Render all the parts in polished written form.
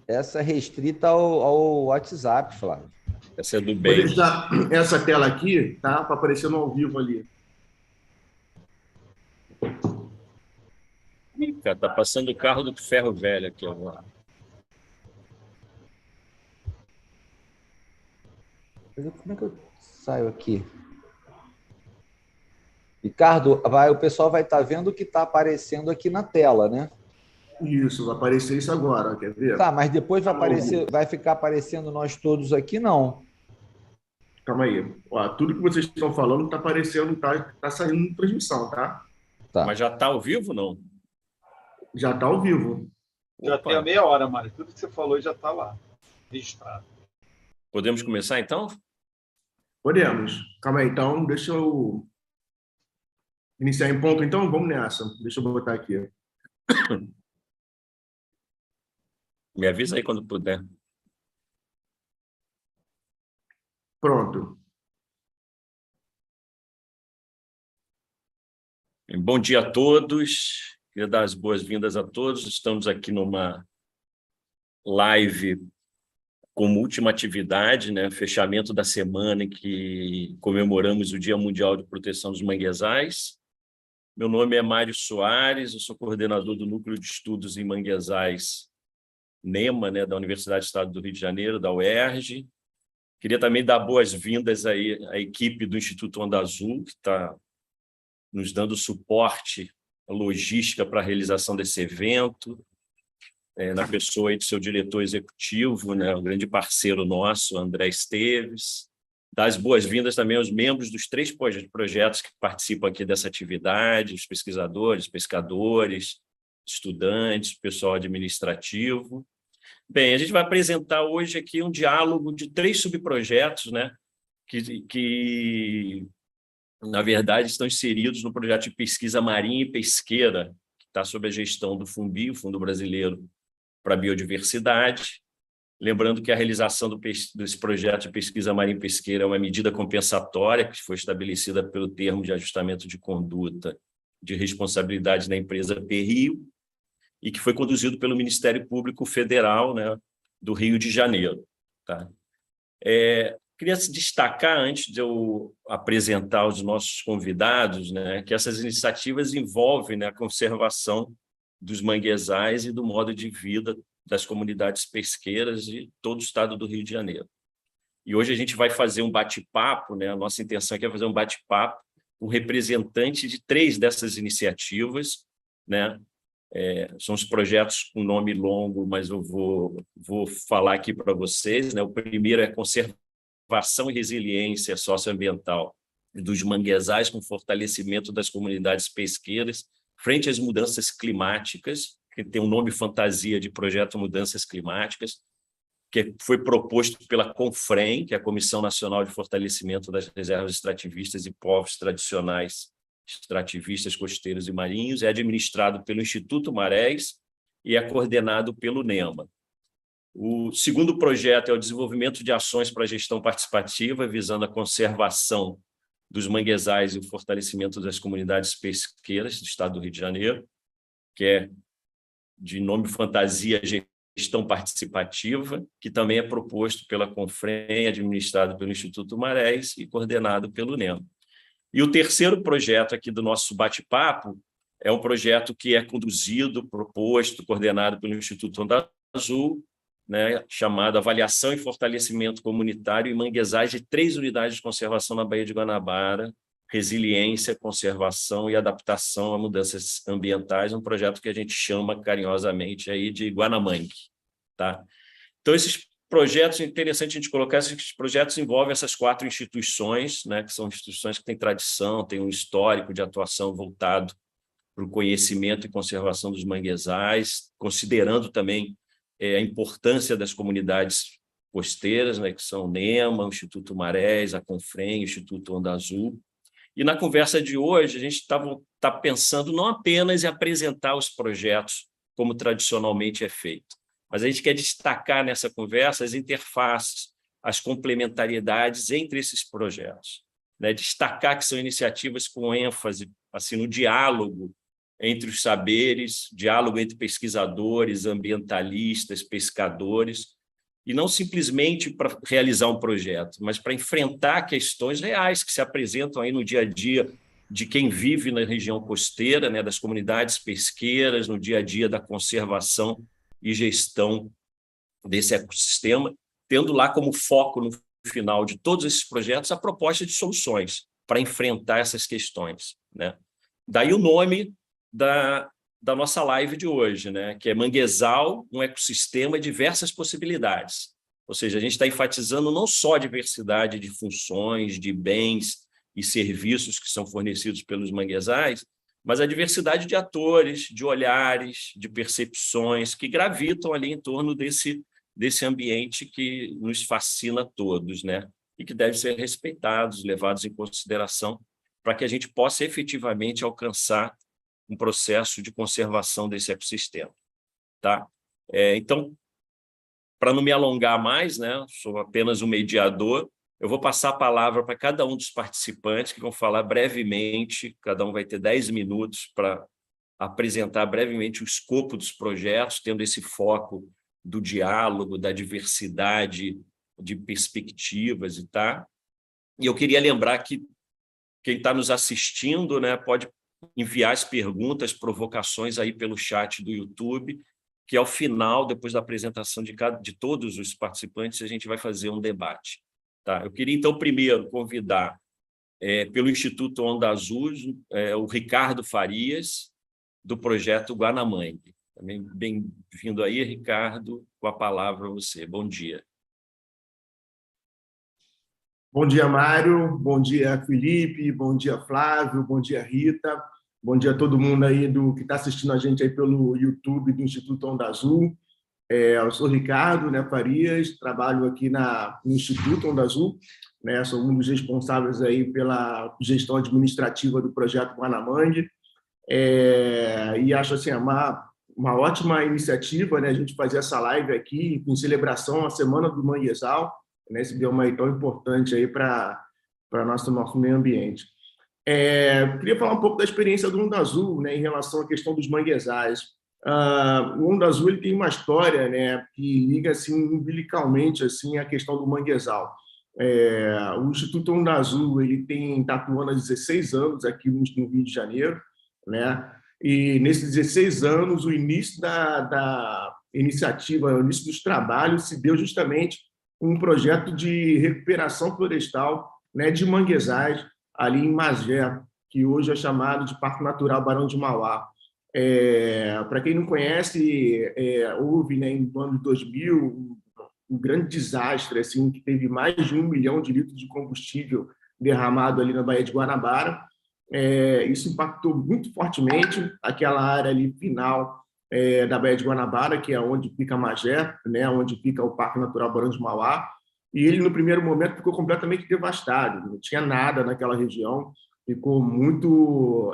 essa é restrita ao WhatsApp, Flávio. Essa é do Vou bem. deixar essa tela aqui, tá? Para aparecer no ao vivo ali. Ih, cara, tá passando o carro do ferro velho aqui agora. Como é que eu saio aqui? Ricardo, o pessoal vai estar vendo o que está aparecendo aqui na tela, né? Isso, vai aparecer isso agora, quer ver? Tá, mas depois vai ficar aparecendo nós todos aqui, não. Calma aí. Ó, tudo que vocês estão falando está aparecendo, tá saindo em transmissão, tá? Tá. Mas já está ao vivo, não? Já está ao vivo. Já tem a meia hora, Mário. Tudo que você falou já está lá, registrado. Podemos começar, então? Podemos. Calma aí, então, deixa eu iniciar em ponto, então? Vamos nessa. Deixa eu botar aqui. Me avisa aí quando puder. Pronto. Bom dia a todos. Queria dar as boas-vindas a todos. Estamos aqui numa live como última atividade, né? Fechamento da semana em que comemoramos o Dia Mundial de Proteção dos Manguezais. Meu nome é Mário Soares, eu sou coordenador do Núcleo de Estudos em Manguezais, NEMA, né, da Universidade do Estado do Rio de Janeiro, da UERJ. Queria também dar boas-vindas aí à equipe do Instituto Onda Azul, que está nos dando suporte, logística para a realização desse evento, na pessoa aí do seu diretor executivo, né, um grande parceiro nosso, André Esteves. Dar as boas-vindas também aos membros dos 3 projetos que participam aqui dessa atividade, os pesquisadores, pescadores, estudantes, pessoal administrativo. Bem, a gente vai apresentar hoje aqui um diálogo de 3 subprojetos, né, que na verdade, estão inseridos no projeto de pesquisa marinha e pesqueira, que está sob a gestão do FUNBI, o Fundo Brasileiro para a Biodiversidade. Lembrando que a realização desse projeto de pesquisa marinha e pesqueira é uma medida compensatória que foi estabelecida pelo termo de ajustamento de conduta de responsabilidade da empresa PRIO e que foi conduzido pelo Ministério Público Federal, né, do Rio de Janeiro. Tá? Queria destacar, antes de eu apresentar os nossos convidados, né, que essas iniciativas envolvem, né, a conservação dos manguezais e do modo de vida das comunidades pesqueiras de todo o estado do Rio de Janeiro. E hoje a gente vai fazer um bate-papo, né, a nossa intenção aqui é fazer um bate-papo com representante de 3 dessas iniciativas, né, são os projetos com nome longo, mas eu vou falar aqui para vocês, né, o primeiro é Conservação e Resiliência Socioambiental dos Manguezais com fortalecimento das comunidades pesqueiras frente às mudanças climáticas, que tem um nome fantasia de Projeto Mudanças Climáticas, que foi proposto pela CONFREM, que é a Comissão Nacional de Fortalecimento das Reservas Extrativistas e Povos Tradicionais Extrativistas Costeiros e Marinhos, é administrado pelo Instituto Marés e é coordenado pelo NEMA. O segundo projeto é o desenvolvimento de ações para a gestão participativa, visando a conservação dos manguezais e o fortalecimento das comunidades pesqueiras do estado do Rio de Janeiro, que é de nome fantasia Gestão Participativa, que também é proposto pela CONFREM, administrado pelo Instituto Marés e coordenado pelo NEMA. E o terceiro projeto aqui do nosso bate-papo é um projeto que é conduzido, proposto, coordenado pelo Instituto Onda Azul, né, chamado Avaliação e Fortalecimento Comunitário em Manguezais de 3 unidades de conservação na Baía de Guanabara, Resiliência, Conservação e Adaptação a Mudanças Ambientais, um projeto que a gente chama carinhosamente aí de Guanamangue. Tá? Então, esses projetos, é interessante a gente colocar, esses projetos envolvem essas 4 instituições, né, que são instituições que têm tradição, têm um histórico de atuação voltado para o conhecimento e conservação dos manguezais, considerando também a importância das comunidades costeiras, né, que são o NEMA, o Instituto Marés, a CONFREM, o Instituto Onda Azul. E na conversa de hoje, a gente está pensando não apenas em apresentar os projetos, como tradicionalmente é feito, mas a gente quer destacar nessa conversa as interfaces, as complementariedades entre esses projetos, né? Destacar que são iniciativas com ênfase assim, no diálogo entre os saberes, diálogo entre pesquisadores, ambientalistas, pescadores, e não simplesmente para realizar um projeto, mas para enfrentar questões reais que se apresentam aí no dia a dia de quem vive na região costeira, né, das comunidades pesqueiras, no dia a dia da conservação e gestão desse ecossistema, tendo lá como foco no final de todos esses projetos a proposta de soluções para enfrentar essas questões, né? Daí o nome da nossa live de hoje, né? Que é Manguezal, um ecossistema e diversas possibilidades. Ou seja, a gente está enfatizando não só a diversidade de funções, de bens e serviços que são fornecidos pelos manguezais, mas a diversidade de atores, de olhares, de percepções que gravitam ali em torno desse ambiente que nos fascina a todos, né? E que deve ser respeitados, levados em consideração para que a gente possa efetivamente alcançar um processo de conservação desse ecossistema, tá? Então, para não me alongar mais, né, sou apenas um mediador, eu vou passar a palavra para cada um dos participantes que vão falar brevemente, cada um vai ter 10 minutos para apresentar brevemente o escopo dos projetos, tendo esse foco do diálogo, da diversidade de perspectivas e tá. E eu queria lembrar que quem está nos assistindo, né, pode enviar as perguntas, provocações aí pelo chat do YouTube, que ao final, depois da apresentação de todos os participantes, a gente vai fazer um debate. Tá? Eu queria, então, primeiro convidar, pelo Instituto Onda Azul, o Ricardo Farias, do projeto Guanamangue. Também bem-vindo aí, Ricardo, com a palavra a você. Bom dia. Bom dia, Mário. Bom dia, Felipe. Bom dia, Flávio. Bom dia, Rita. Bom dia a todo mundo aí que está assistindo a gente aí pelo YouTube do Instituto Onda Azul. Eu sou Ricardo, né, Farias, trabalho aqui no Instituto Onda Azul, né, sou um dos responsáveis aí pela gestão administrativa do projeto Guanamangue, e acho assim, uma ótima iniciativa, né, a gente fazer essa live aqui em celebração à Semana do Manguezal, né, esse bioma aí tão importante aí para nosso meio ambiente. Queria falar um pouco da experiência do Onda Azul, né, em relação à questão dos manguezais. O Onda Azul ele tem uma história, né, que liga assim, umbilicalmente assim, a questão do manguezal. O Instituto Onda Azul está atuando há 16 anos aqui no Rio de Janeiro, né, e nesses 16 anos o início da iniciativa, o início dos trabalhos se deu justamente com um projeto de recuperação florestal, né, de manguezais ali em Magé, que hoje é chamado de Parque Natural Barão de Mauá. Para quem não conhece, houve, né, no ano de 2000 um grande desastre, assim, que teve mais de 1 milhão de litros de combustível derramado ali na Baía de Guanabara. Isso impactou muito fortemente aquela área ali final da Baía de Guanabara, que é onde fica Magé, né, onde fica o Parque Natural Barão de Mauá. E ele, no primeiro momento, ficou completamente devastado, não tinha nada naquela região, ficou muito,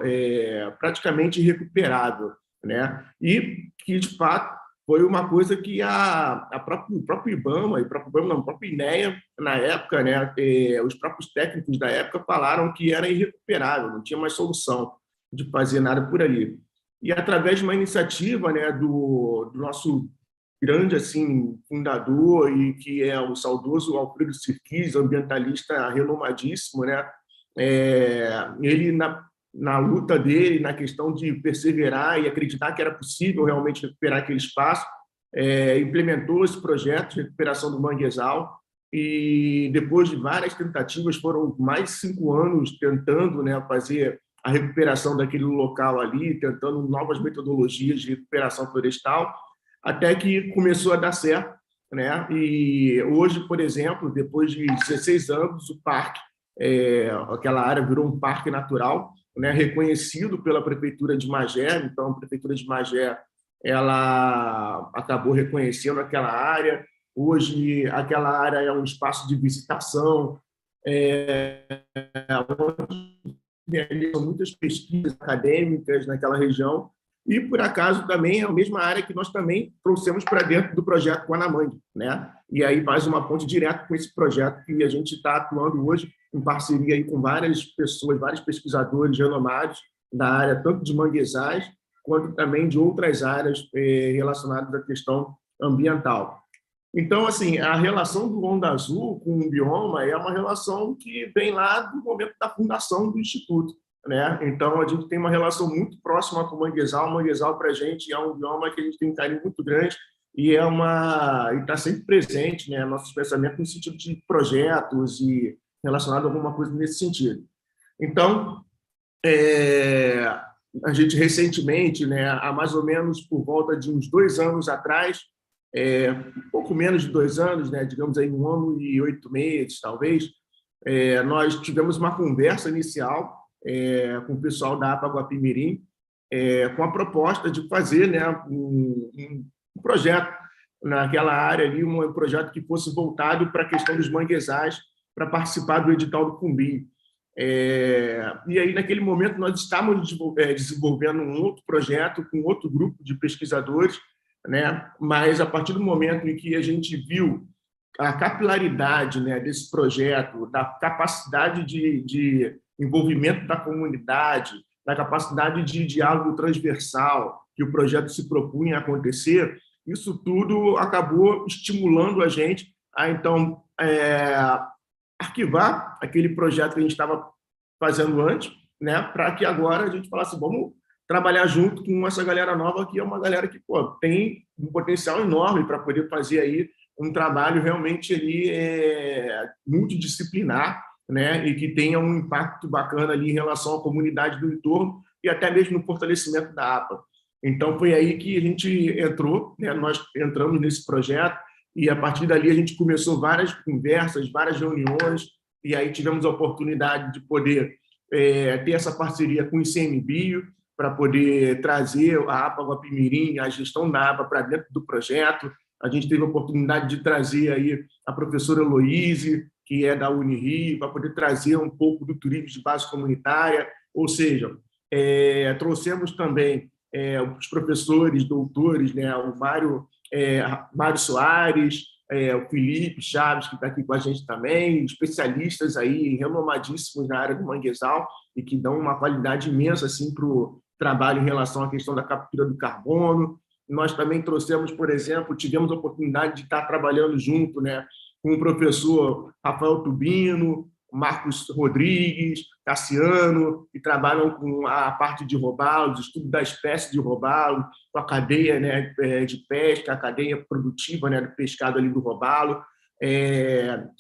praticamente irrecuperável, né? E que, de fato, foi uma coisa que o próprio IBAMA, a própria INEA, na época, né, os próprios técnicos da época falaram que era irrecuperável, não tinha mais solução de fazer nada por ali. E, através de uma iniciativa, né, do nosso grande assim, fundador, e que é o saudoso Alfredo Sirquis, ambientalista renomadíssimo, né? Ele, na luta dele, na questão de perseverar e acreditar que era possível realmente recuperar aquele espaço, implementou esse projeto de recuperação do manguezal, e depois de várias tentativas, foram mais de 5 anos tentando, né, fazer a recuperação daquele local ali, tentando novas metodologias de recuperação florestal, até que começou a dar certo, né? E hoje, por exemplo, depois de 16 anos, o parque, aquela área virou um parque natural, né? Reconhecido pela Prefeitura de Magé. Então, a Prefeitura de Magé ela acabou reconhecendo aquela área. Hoje, aquela área é um espaço de visitação, onde realizam muitas pesquisas acadêmicas naquela região. E, por acaso, também é a mesma área que nós também trouxemos para dentro do projeto Guanamangue, né? E aí faz uma ponte direta com esse projeto que a gente está atuando hoje em parceria aí com várias pessoas, vários pesquisadores renomados da área, tanto de manguezais quanto também de outras áreas relacionadas à questão ambiental. Então, assim, a relação do Onda Azul com o bioma é uma relação que vem lá do momento da fundação do Instituto, né? Então, a gente tem uma relação muito próxima com o manguezal. O manguezal, para a gente, é um bioma que a gente tem um carinho muito grande e está sempre presente, né, nossos pensamentos no sentido de projetos e relacionado a alguma coisa nesse sentido. Então, a gente recentemente, né, há mais ou menos por volta de uns 2 anos atrás, um pouco menos de 2 anos, né, digamos aí 1 ano e 8 meses, talvez, nós tivemos uma conversa inicial com o pessoal da APA Guapimirim, com a proposta de fazer, né, um projeto naquela área ali, um projeto que fosse voltado para a questão dos manguezais, para participar do edital do Fumbi. E aí, naquele momento, nós estávamos desenvolvendo um outro projeto com outro grupo de pesquisadores, né? Mas, a partir do momento em que a gente viu a capilaridade, né, desse projeto, da capacidade de envolvimento da comunidade, da capacidade de diálogo transversal que o projeto se propunha a acontecer, isso tudo acabou estimulando a gente a, então, arquivar aquele projeto que a gente estava fazendo antes, né, para que agora a gente falasse, vamos trabalhar junto com essa galera nova, que é uma galera que tem um potencial enorme para poder fazer aí um trabalho realmente ali, multidisciplinar, né, e que tenha um impacto bacana ali em relação à comunidade do entorno e até mesmo no fortalecimento da APA. Então, foi aí que a gente entrou, né, nós entramos nesse projeto, e, a partir dali, a gente começou várias conversas, várias reuniões, e aí tivemos a oportunidade de poder ter essa parceria com o ICMBio, para poder trazer a APA Guapimirim, a gestão da APA para dentro do projeto. A gente teve a oportunidade de trazer aí a professora Heloíse, que é da Unirio, para poder trazer um pouco do turismo de base comunitária, ou seja, trouxemos também os professores, doutores, né, o Mário Soares, o Felipe Chaves, que está aqui com a gente também, especialistas aí renomadíssimos na área do manguezal e que dão uma qualidade imensa assim, para o trabalho em relação à questão da captura do carbono. Nós também trouxemos, por exemplo, tivemos a oportunidade de estar trabalhando junto, né, com o professor Rafael Tubino, Marcos Rodrigues, Cassiano, que trabalham com a parte de robalo, estudo da espécie de robalo, com a cadeia, né, de pesca, a cadeia produtiva, né, do pescado ali do robalo.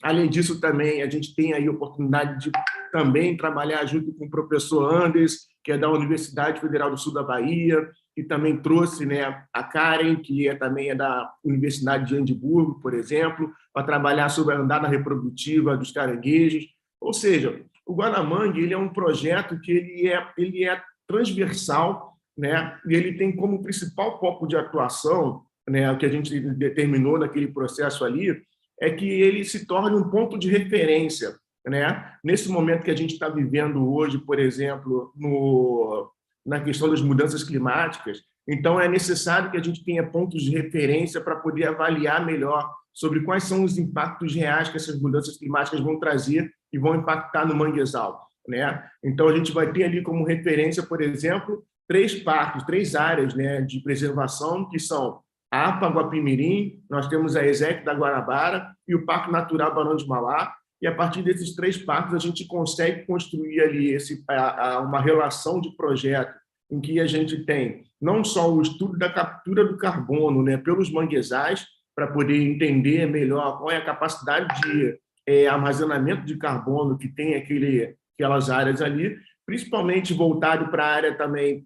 Além disso, também a gente tem aí a oportunidade de também trabalhar junto com o professor Anders, que é da Universidade Federal do Sul da Bahia, que também trouxe, né, a Karen, que também é da Universidade de Edimburgo, por exemplo, para trabalhar sobre a andada reprodutiva dos caranguejos. Ou seja, o Guanamangue ele é um projeto que ele é transversal, né, e ele tem como principal foco de atuação, né, o que a gente determinou naquele processo ali, é que ele se torne um ponto de referência, né? Nesse momento que a gente está vivendo hoje, por exemplo, na questão das mudanças climáticas. Então, é necessário que a gente tenha pontos de referência para poder avaliar melhor sobre quais são os impactos reais que essas mudanças climáticas vão trazer e vão impactar no manguezal, né? Então, a gente vai ter ali como referência, por exemplo, 3 parques, 3 áreas, né, de preservação, que são a APA Guapimirim, nós temos a ESEC da Guanabara e o Parque Natural Barão de Mauá, e a partir desses 3 parques a gente consegue construir ali uma relação de projeto em que a gente tem não só o estudo da captura do carbono, né, pelos manguezais, para poder entender melhor qual é a capacidade de armazenamento de carbono que tem aquelas áreas ali, principalmente voltado para a área também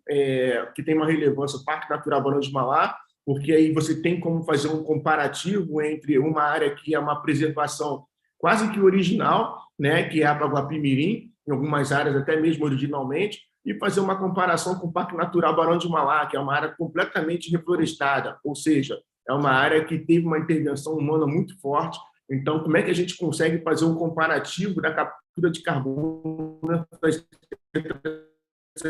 que tem uma relevância, o Parque Natural Barão de Mauá, porque aí você tem como fazer um comparativo entre uma área que é uma preservação quase que original, né, que é a Guapimirim, em algumas áreas até mesmo originalmente, e fazer uma comparação com o Parque Natural Barão de Mauá, que é uma área completamente reflorestada, ou seja, é uma área que teve uma intervenção humana muito forte. Então, como é que a gente consegue fazer um comparativo da captura de carbono das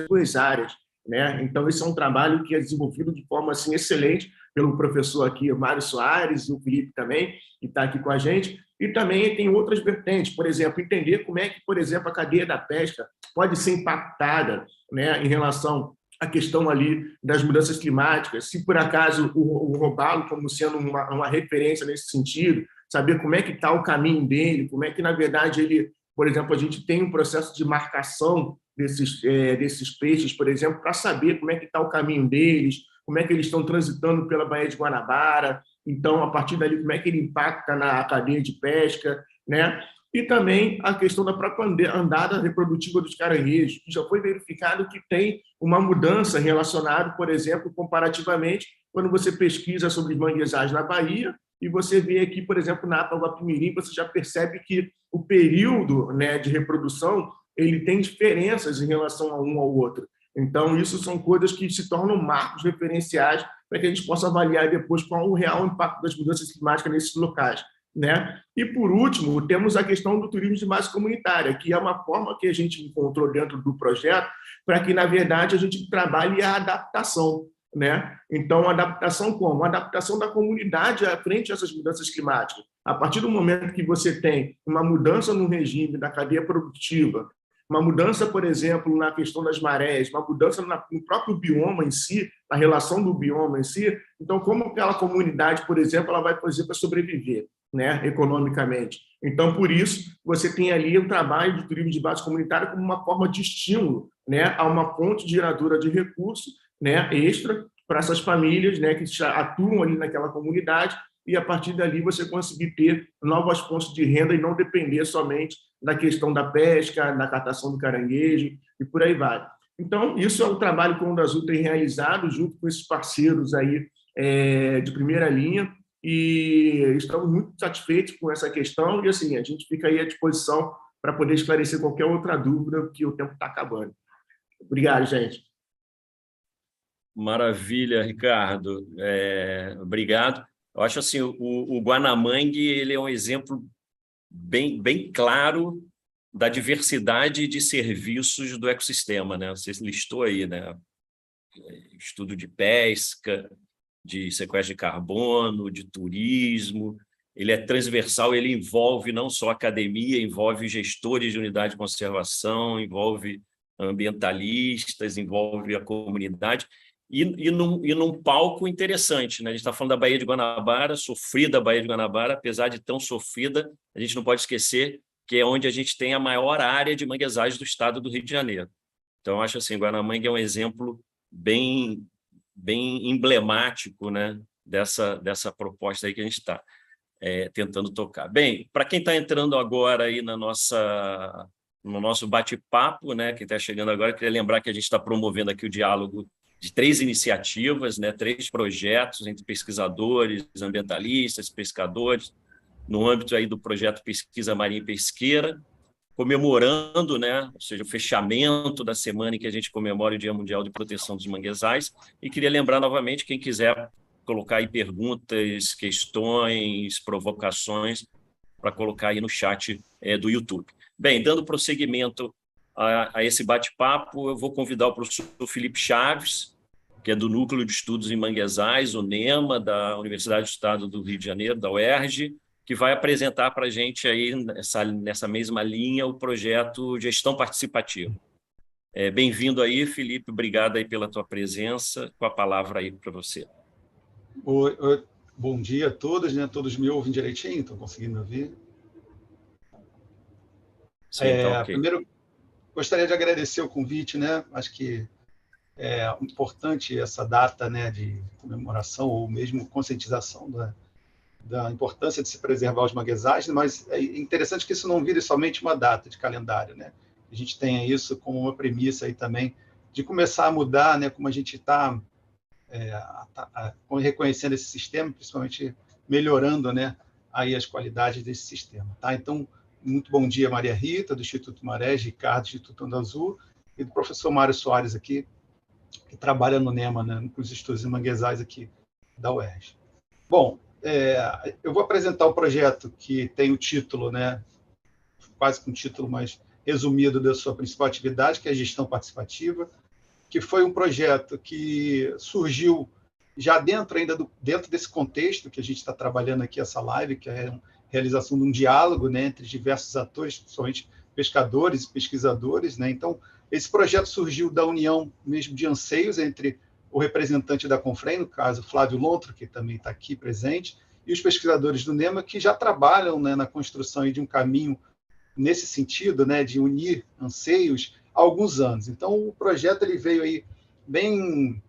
2 áreas? Né? Então, esse é um trabalho que é desenvolvido de forma assim, excelente pelo professor aqui, Mário Soares, e o Felipe também, que está aqui com a gente. E também tem outras vertentes, por exemplo, entender como é que, por exemplo, a cadeia da pesca pode ser impactada, né, em relação a questão ali das mudanças climáticas, se por acaso o robalo como sendo uma referência nesse sentido, saber como é que está o caminho dele, como é que, na verdade, ele, por exemplo, a gente tem um processo de marcação desses peixes, por exemplo, para saber como é que está o caminho deles, como é que eles estão transitando pela Baía de Guanabara, então, a partir dali, como é que ele impacta na cadeia de pesca, né? E também a questão da própria andada reprodutiva dos caranguejos, que já foi verificado que tem uma mudança relacionada, por exemplo, comparativamente, quando você pesquisa sobre os manguezais na Bahia e você vê aqui, por exemplo, na Guapimirim, você já percebe que o período, né, de reprodução ele tem diferenças em relação a um ao outro. Então, isso são coisas que se tornam marcos referenciais para que a gente possa avaliar depois qual o real impacto das mudanças climáticas nesses locais, né? E, por último, temos a questão do turismo de base comunitária, que é uma forma que a gente encontrou dentro do projeto para que, na verdade, a gente trabalhe a adaptação, né? Então, adaptação como? A adaptação da comunidade frente a essas mudanças climáticas. A partir do momento que você tem uma mudança no regime da cadeia produtiva, uma mudança, por exemplo, na questão das marés, uma mudança no próprio bioma em si, na relação do bioma em si, então, como aquela comunidade, por exemplo, ela vai fazer para sobreviver, né, economicamente? Então, por isso, você tem ali o trabalho de turismo de base comunitária como uma forma de estímulo, né, a uma fonte geradora de recursos, né, extra para essas famílias, né, que atuam ali naquela comunidade, e a partir dali você conseguir ter novas fontes de renda e não depender somente da questão da pesca, da captação do caranguejo e por aí vai. Então, isso é um trabalho que o Onda Azul tem realizado junto com esses parceiros aí de primeira linha, e estamos muito satisfeitos com essa questão e assim, a gente fica aí à disposição para poder esclarecer qualquer outra dúvida, que o tempo está acabando. Obrigado, gente. Maravilha, Ricardo. Obrigado. Eu acho assim, o Guanamangue ele é um exemplo bem claro da diversidade de serviços do ecossistema, né? Você listou aí, né? Estudo de pesca, de sequestro de carbono, de turismo. Ele é transversal, ele envolve não só a academia, envolve gestores de unidade de conservação, envolve ambientalistas, envolve a comunidade. E num palco interessante, né? A gente está falando da Baía de Guanabara, sofrida a Baía de Guanabara, apesar de tão sofrida, a gente não pode esquecer que é onde a gente tem a maior área de manguezais do estado do Rio de Janeiro. Então, eu acho assim, Guanamangue é um exemplo bem emblemático, né? dessa proposta aí que a gente está tentando tocar. Bem, para quem está entrando agora aí no nosso bate-papo, né? Quem está chegando agora, eu queria lembrar que a gente está promovendo aqui o diálogo de 3 iniciativas, né, 3 projetos entre pesquisadores, ambientalistas, pescadores, no âmbito aí do projeto Pesquisa Marinha e Pesqueira, comemorando, né, ou seja, o fechamento da semana em que a gente comemora o Dia Mundial de Proteção dos Manguezais. E queria lembrar novamente, quem quiser colocar aí perguntas, questões, provocações, para colocar aí no chat do YouTube. Bem, dando prosseguimento a esse bate-papo, eu vou convidar o professor Felipe Chaves, que é do Núcleo de Estudos em Manguezais, o NEMA, da Universidade do Estado do Rio de Janeiro, da UERJ, que vai apresentar para a gente aí, nessa mesma linha, o projeto Gestão Participativa. Bem-vindo aí, Felipe, obrigado aí pela tua presença, com a palavra aí para você. Bom dia a todos, né? Todos me ouvem direitinho? Estão conseguindo ouvir? Sim, tá ok. Primeiro, gostaria de agradecer o convite, né? Acho que é importante essa data, né, de comemoração ou mesmo conscientização da importância de se preservar os manguezais, mas é interessante que isso não vire somente uma data de calendário, né? A gente tenha isso como uma premissa aí também de começar a mudar, né, como a gente está reconhecendo esse sistema, principalmente melhorando, né, aí as qualidades desse sistema, tá? Então, muito bom dia, Maria Rita, do Instituto Marés, Ricardo, do Instituto Onda Azul, e do professor Mário Soares aqui, que trabalha no NEMA, né, com os estudos em manguezais aqui da UERJ. Bom, eu vou apresentar o projeto que tem o título, né, quase com um título mais resumido da sua principal atividade, que é a gestão participativa, que foi um projeto que surgiu já dentro desse contexto que a gente está trabalhando aqui, essa live, que é a realização de um diálogo, né, entre diversos atores, principalmente pescadores e pesquisadores, né? Então, esse projeto surgiu da união mesmo de anseios entre o representante da Confrem, no caso, Flávio Lontro, que também está aqui presente, e os pesquisadores do NEMA, que já trabalham, né, na construção de um caminho nesse sentido, né, de unir anseios há alguns anos. Então, o projeto ele veio aí bem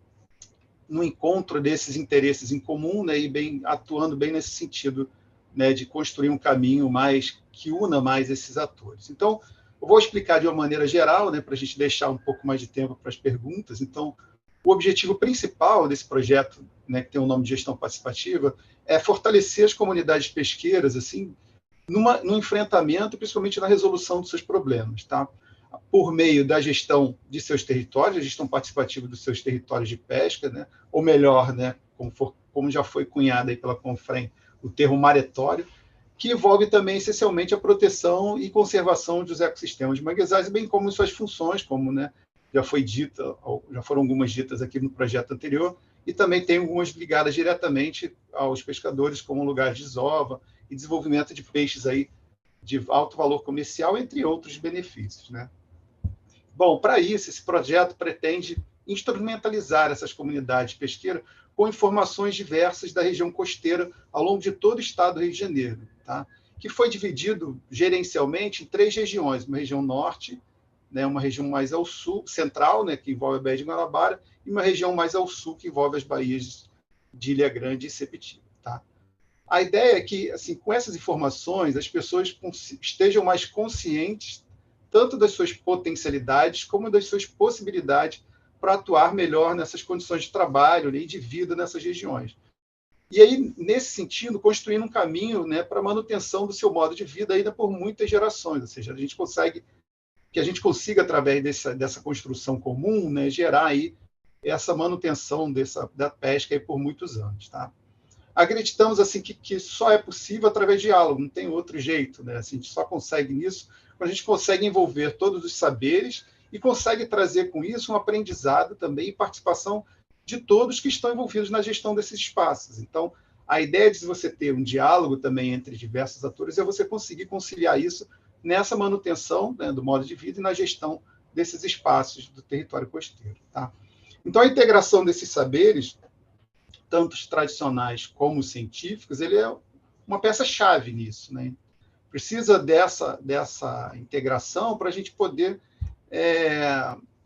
no encontro desses interesses em comum, né, e atuando bem nesse sentido, né, de construir um caminho mais que una mais esses atores. Então, eu vou explicar de uma maneira geral, né, para a gente deixar um pouco mais de tempo para as perguntas. Então, o objetivo principal desse projeto, né, que tem o nome de gestão participativa, é fortalecer as comunidades pesqueiras, assim, no enfrentamento, principalmente na resolução dos seus problemas, tá? Por meio da gestão de seus territórios, a gestão participativa dos seus territórios de pesca, né? Ou melhor, né, como já foi cunhado aí pela Confrem, o termo maretório, que envolve também essencialmente a proteção e conservação dos ecossistemas de manguezais, bem como suas funções, como, né, já foram algumas ditas aqui no projeto anterior, e também tem algumas ligadas diretamente aos pescadores, como lugar de desova e desenvolvimento de peixes aí de alto valor comercial, entre outros benefícios, né? Bom, para isso, esse projeto pretende instrumentalizar essas comunidades pesqueiras com informações diversas da região costeira ao longo de todo o estado do Rio de Janeiro, tá? Que foi dividido gerencialmente em 3 regiões: uma região norte, né, uma região mais ao sul, central, né, que envolve a Baía de Guanabara, e uma região mais ao sul, que envolve as baías de Ilha Grande e Sepetiba, tá? A ideia é que, assim, com essas informações, as pessoas estejam mais conscientes tanto das suas potencialidades como das suas possibilidades para atuar melhor nessas condições de trabalho, né, e de vida nessas regiões. E aí, nesse sentido, construindo um caminho, né, para a manutenção do seu modo de vida ainda por muitas gerações, ou seja, a gente consiga, através dessa construção comum, né, gerar aí essa manutenção da pesca aí por muitos anos, tá? Acreditamos assim que só é possível através de diálogo, não tem outro jeito, né? Assim, a gente só consegue nisso quando a gente consegue envolver todos os saberes e consegue trazer com isso um aprendizado também e participação de todos que estão envolvidos na gestão desses espaços. Então, a ideia de você ter um diálogo também entre diversos atores é você conseguir conciliar isso nessa manutenção, né, do modo de vida e na gestão desses espaços do território costeiro, tá? Então, a integração desses saberes, tanto os tradicionais como os científicos, ele é uma peça-chave nisso, né? Precisa dessa integração para a gente poder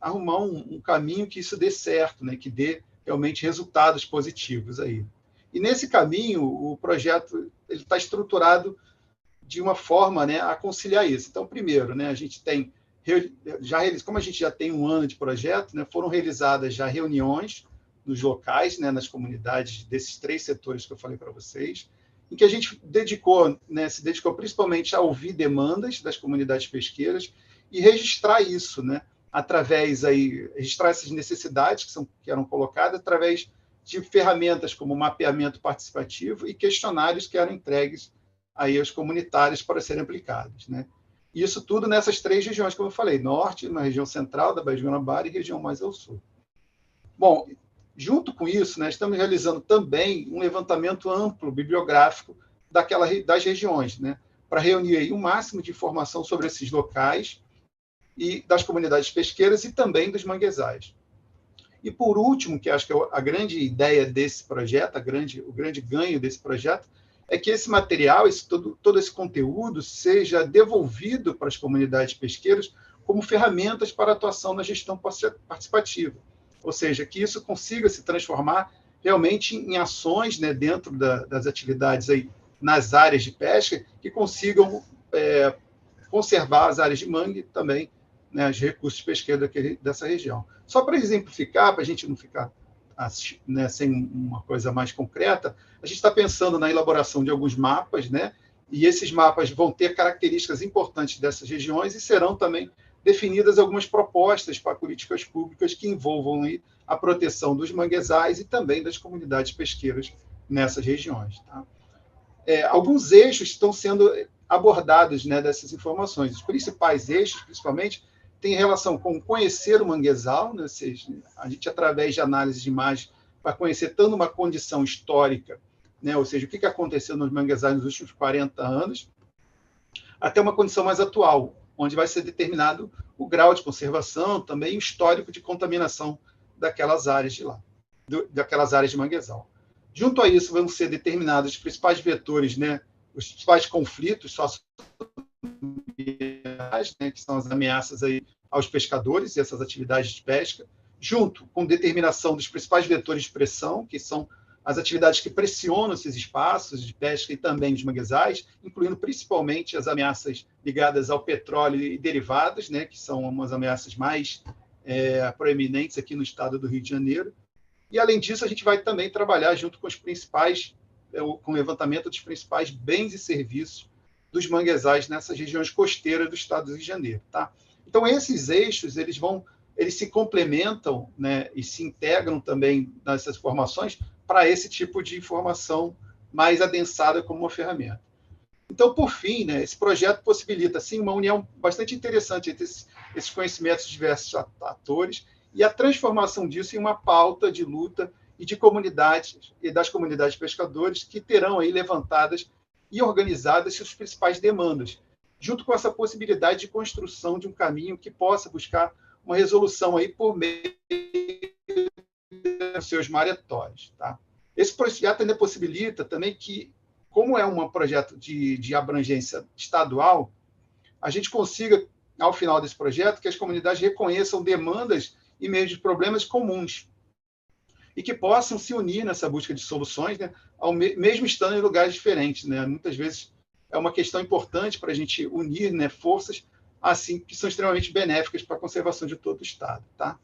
arrumar um caminho que isso dê certo, né? Que dê realmente resultados positivos aí. E nesse caminho, o projeto está estruturado de uma forma, né, a conciliar isso. Então, primeiro, né, a gente tem como a gente já tem um ano de projeto, né, foram realizadas já reuniões nos locais, né, nas comunidades desses 3 setores que eu falei para vocês, em que a gente se dedicou principalmente a ouvir demandas das comunidades pesqueiras e registrar isso, né, registrar essas necessidades que eram colocadas através de ferramentas como mapeamento participativo e questionários que eram entregues aí aos comunitários para serem aplicados, né? Isso tudo nessas 3 regiões, como eu falei: norte, na região central da Baía de Guanabara, e região mais ao sul. Bom, junto com isso, né, estamos realizando também um levantamento amplo bibliográfico das regiões, né, para reunir aí o máximo de informação sobre esses locais e das comunidades pesqueiras e também dos manguezais. E, por último, que acho que é a grande ideia desse projeto, o grande ganho desse projeto, é que esse material, todo esse conteúdo, seja devolvido para as comunidades pesqueiras como ferramentas para atuação na gestão participativa. Ou seja, que isso consiga se transformar realmente em ações, né, dentro das atividades aí, nas áreas de pesca, que consigam conservar as áreas de mangue também, né, os recursos pesqueiros dessa região. Só para exemplificar, para a gente não ficar, né, sem uma coisa mais concreta, a gente está pensando na elaboração de alguns mapas, né, e esses mapas vão ter características importantes dessas regiões e serão também definidas algumas propostas para políticas públicas que envolvam aí a proteção dos manguezais e também das comunidades pesqueiras nessas regiões, tá? Alguns eixos estão sendo abordados, né, dessas informações. Os principais eixos, principalmente, têm relação com conhecer o manguezal, né, ou seja, a gente, através de análise de imagem, para conhecer tanto uma condição histórica, né, ou seja, o que aconteceu nos manguezais nos últimos 40 anos, até uma condição mais atual, onde vai ser determinado o grau de conservação, também o histórico de contaminação daquelas áreas de lá, daquelas áreas de manguezal. Junto a isso, vão ser determinados os principais vetores, né, os principais conflitos socioambientais, né, que são as ameaças aí aos pescadores e essas atividades de pesca, junto com determinação dos principais vetores de pressão, que são as atividades que pressionam esses espaços de pesca e também os manguezais, incluindo principalmente as ameaças ligadas ao petróleo e derivados, né, que são umas ameaças mais proeminentes aqui no estado do Rio de Janeiro. E, além disso, a gente vai também trabalhar junto com os principais, com o levantamento dos principais bens e serviços dos manguezais nessas regiões costeiras do estado do Rio de Janeiro. Tá? Então, esses eixos, eles se complementam, né, e se integram também nessas formações para esse tipo de informação mais adensada como uma ferramenta. Então, por fim, né, esse projeto possibilita assim, uma união bastante interessante entre esses conhecimentos de diversos atores e a transformação disso em uma pauta de luta e de comunidades e das comunidades de pescadores que terão aí levantadas e organizadas suas principais demandas, junto com essa possibilidade de construção de um caminho que possa buscar uma resolução aí por meio dos seus maretórios. Tá? Esse projeto ainda possibilita também que, como é um projeto de abrangência estadual, a gente consiga, ao final desse projeto, que as comunidades reconheçam demandas e meios de problemas comuns e que possam se unir nessa busca de soluções, né, mesmo estando em lugares diferentes. Né? Muitas vezes é uma questão importante para a gente unir, né, forças assim que são extremamente benéficas para a conservação de todo o Estado. Tá?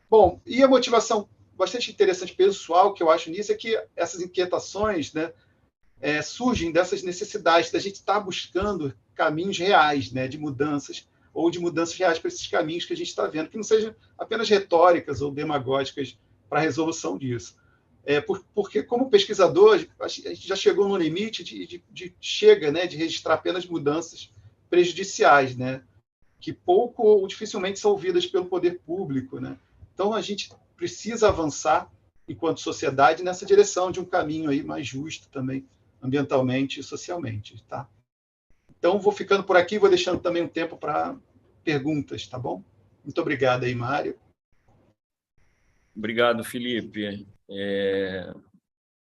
Bom, e a motivação bastante interessante pessoal que eu acho nisso é que essas inquietações, né, surgem dessas necessidades da gente estar buscando caminhos reais, né, de mudanças ou de mudanças reais para esses caminhos que a gente está vendo, que não sejam apenas retóricas ou demagógicas para a resolução disso. Porque, como pesquisador, a gente já chegou no limite né, de registrar apenas mudanças prejudiciais, né, que pouco ou dificilmente são ouvidas pelo poder público. Né? Então, a gente precisa avançar, enquanto sociedade, nessa direção de um caminho aí mais justo também, ambientalmente e socialmente. Tá? Então, vou ficando por aqui, vou deixando também um tempo para perguntas, tá bom? Muito obrigado aí, Mário. Obrigado, Felipe.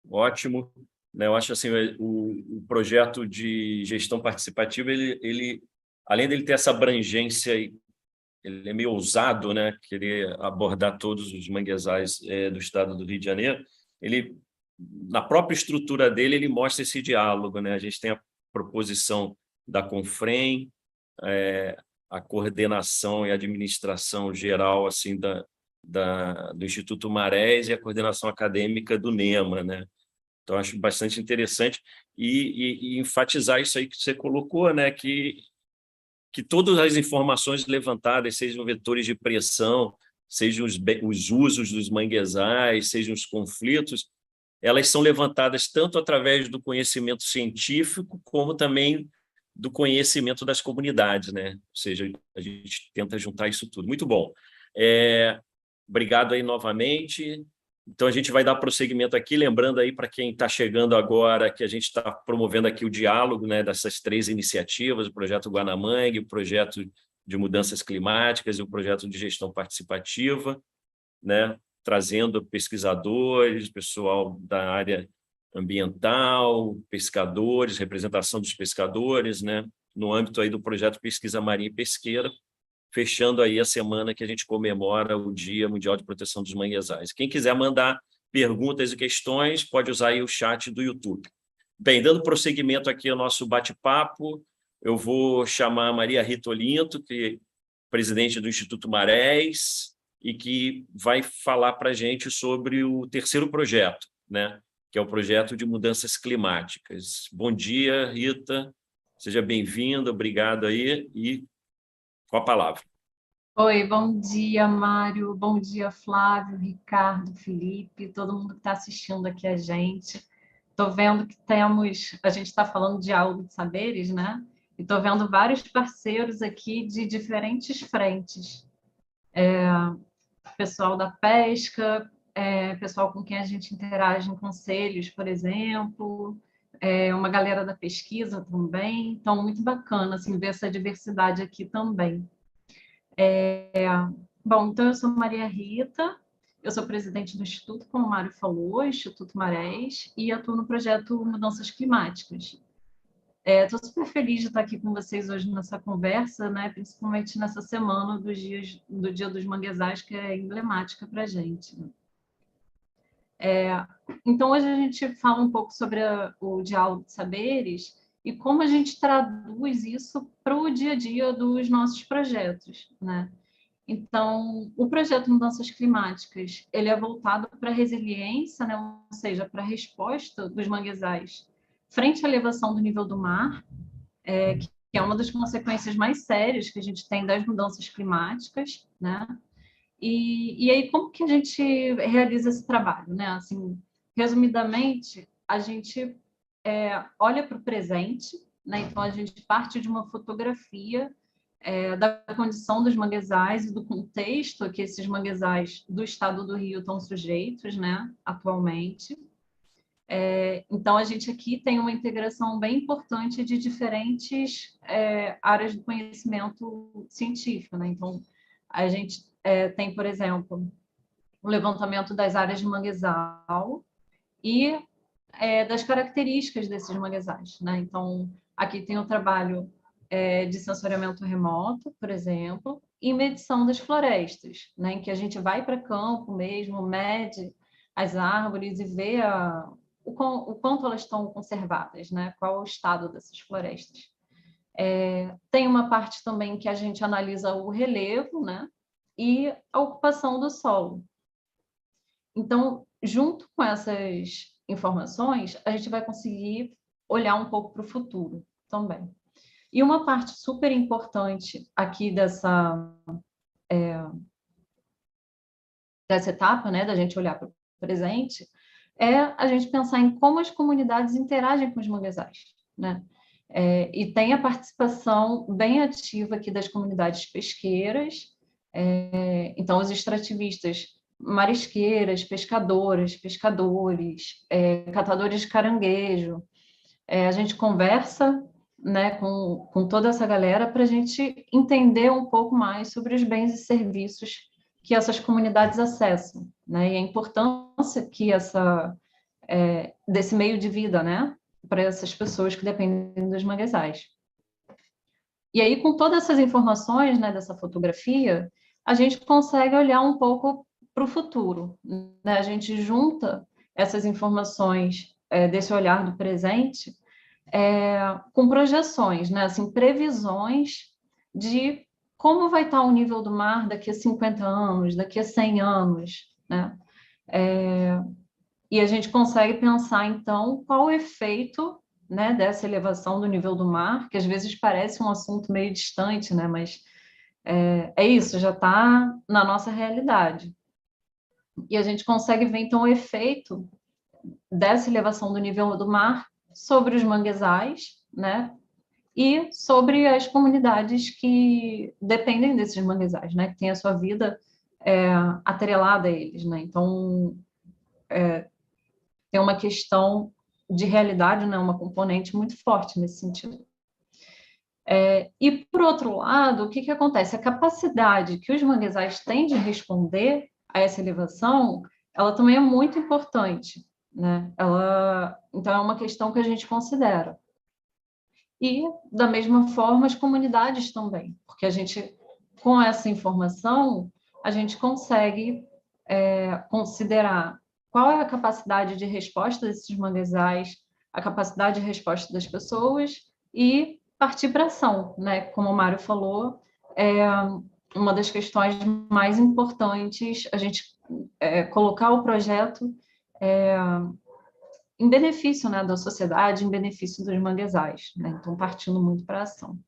Ótimo. Eu acho assim, o projeto de gestão participativa, ele além dele ter essa abrangência, ele é meio ousado, né? Querer abordar todos os manguezais do estado do Rio de Janeiro. Ele, na própria estrutura dele, ele mostra esse diálogo, né? A gente tem a proposição da Confrem, a coordenação e administração geral assim do Instituto Marés e a coordenação acadêmica do NEMA, né? Então, acho bastante interessante e enfatizar isso aí que você colocou, né? Que todas as informações levantadas, sejam vetores de pressão, sejam os usos dos manguezais, sejam os conflitos, elas são levantadas tanto através do conhecimento científico como também do conhecimento das comunidades, né? Ou seja, a gente tenta juntar isso tudo. Muito bom. Obrigado aí novamente. Então, a gente vai dar prosseguimento aqui, lembrando aí para quem está chegando agora que a gente está promovendo aqui o diálogo, né, dessas 3 iniciativas, o projeto Guanamangue, o projeto de mudanças climáticas e o projeto de gestão participativa, né, trazendo pesquisadores, pessoal da área ambiental, pescadores, representação dos pescadores, né, no âmbito aí do projeto Pesquisa Marinha e Pesqueira, fechando aí a semana que a gente comemora o Dia Mundial de Proteção dos Manguezais. Quem quiser mandar perguntas e questões, pode usar aí o chat do YouTube. Bem, dando prosseguimento aqui ao nosso bate-papo, eu vou chamar a Maria Rita Olinto, que é presidente do Instituto Marés, e que vai falar para a gente sobre o terceiro projeto, né, que é o projeto de mudanças climáticas. Bom dia, Rita. Seja bem-vinda, obrigado aí e com a palavra. Oi, bom dia, Mário. Bom dia, Flávio, Ricardo, Felipe, todo mundo que está assistindo aqui a gente. Estou vendo que a gente está falando de aula de saberes, né? E estou vendo vários parceiros aqui de diferentes frentes. Pessoal da pesca, pessoal com quem a gente interage em conselhos, por exemplo, uma galera da pesquisa também, então muito bacana assim, ver essa diversidade aqui também. Bom, então eu sou Maria Rita, eu sou presidente do Instituto, como o Mário falou, Instituto Marés, e atuo no projeto Mudanças Climáticas. Estou super feliz de estar aqui com vocês hoje nessa conversa, né, principalmente nessa semana do Dia dos Manguezais, que é emblemática para a gente. Então, hoje a gente fala um pouco sobre o diálogo de saberes e como a gente traduz isso para o dia a dia dos nossos projetos, né? Então, o projeto Mudanças Climáticas, ele é voltado para a resiliência, né? Ou seja, para a resposta dos manguezais frente à elevação do nível do mar, que é uma das consequências mais sérias que a gente tem das mudanças climáticas, né? E aí, como que a gente realiza esse trabalho, né? Assim, resumidamente, a gente olha para o presente, né? Então, a gente parte de uma fotografia da condição dos manguezais e do contexto que esses manguezais do estado do Rio estão sujeitos, né? Atualmente. Então, a gente aqui tem uma integração bem importante de diferentes áreas do conhecimento científico, né? Então, a gente tem, por exemplo, o levantamento das áreas de manguezal e das características desses manguezais, né? Então, aqui tem o trabalho de sensoriamento remoto, por exemplo, e medição das florestas, né? Em que a gente vai para campo mesmo, mede as árvores e vê o quanto elas estão conservadas, né? Qual é o estado dessas florestas. Tem uma parte também que a gente analisa o relevo, né? E a ocupação do solo. Então, junto com essas informações, a gente vai conseguir olhar um pouco para o futuro também. E uma parte super importante aqui dessa etapa, né, da gente olhar para o presente, é a gente pensar em como as comunidades interagem com os manguezais, né? E tem a participação bem ativa aqui das comunidades pesqueiras, então os extrativistas, marisqueiras, pescadoras, pescadores, catadores de caranguejo. A gente conversa, né, com toda essa galera para a gente entender um pouco mais sobre os bens e serviços que essas comunidades acessam, né, e a importância que desse meio de vida, né, para essas pessoas que dependem dos manguezais. E aí, com todas essas informações, né, dessa fotografia, a gente consegue olhar um pouco para o futuro, né? A gente junta essas informações desse olhar do presente com projeções, né? Assim, previsões de como vai estar o nível do mar daqui a 50 anos, daqui a 100 anos, né? E a gente consegue pensar, então, qual o efeito, né, dessa elevação do nível do mar, que às vezes parece um assunto meio distante, né? Mas é isso, já está na nossa realidade. E a gente consegue ver, então, o efeito dessa elevação do nível do mar sobre os manguezais, né? E sobre as comunidades que dependem desses manguezais, né? Que têm a sua vida atrelada a eles, né? Então, tem uma questão de realidade, né? Uma componente muito forte nesse sentido. E, por outro lado, o que acontece? A capacidade que os manguezais têm de responder a essa elevação, ela também é muito importante, né? Então, é uma questão que a gente considera. E, da mesma forma, as comunidades também, porque a gente, com essa informação, a gente consegue considerar qual é a capacidade de resposta desses manguezais, a capacidade de resposta das pessoas e partir para ação, né? Como o Mário falou, uma das questões mais importantes a gente colocar o projeto em benefício, né, da sociedade, em benefício dos manguezais, né? Então, partindo muito para a ação.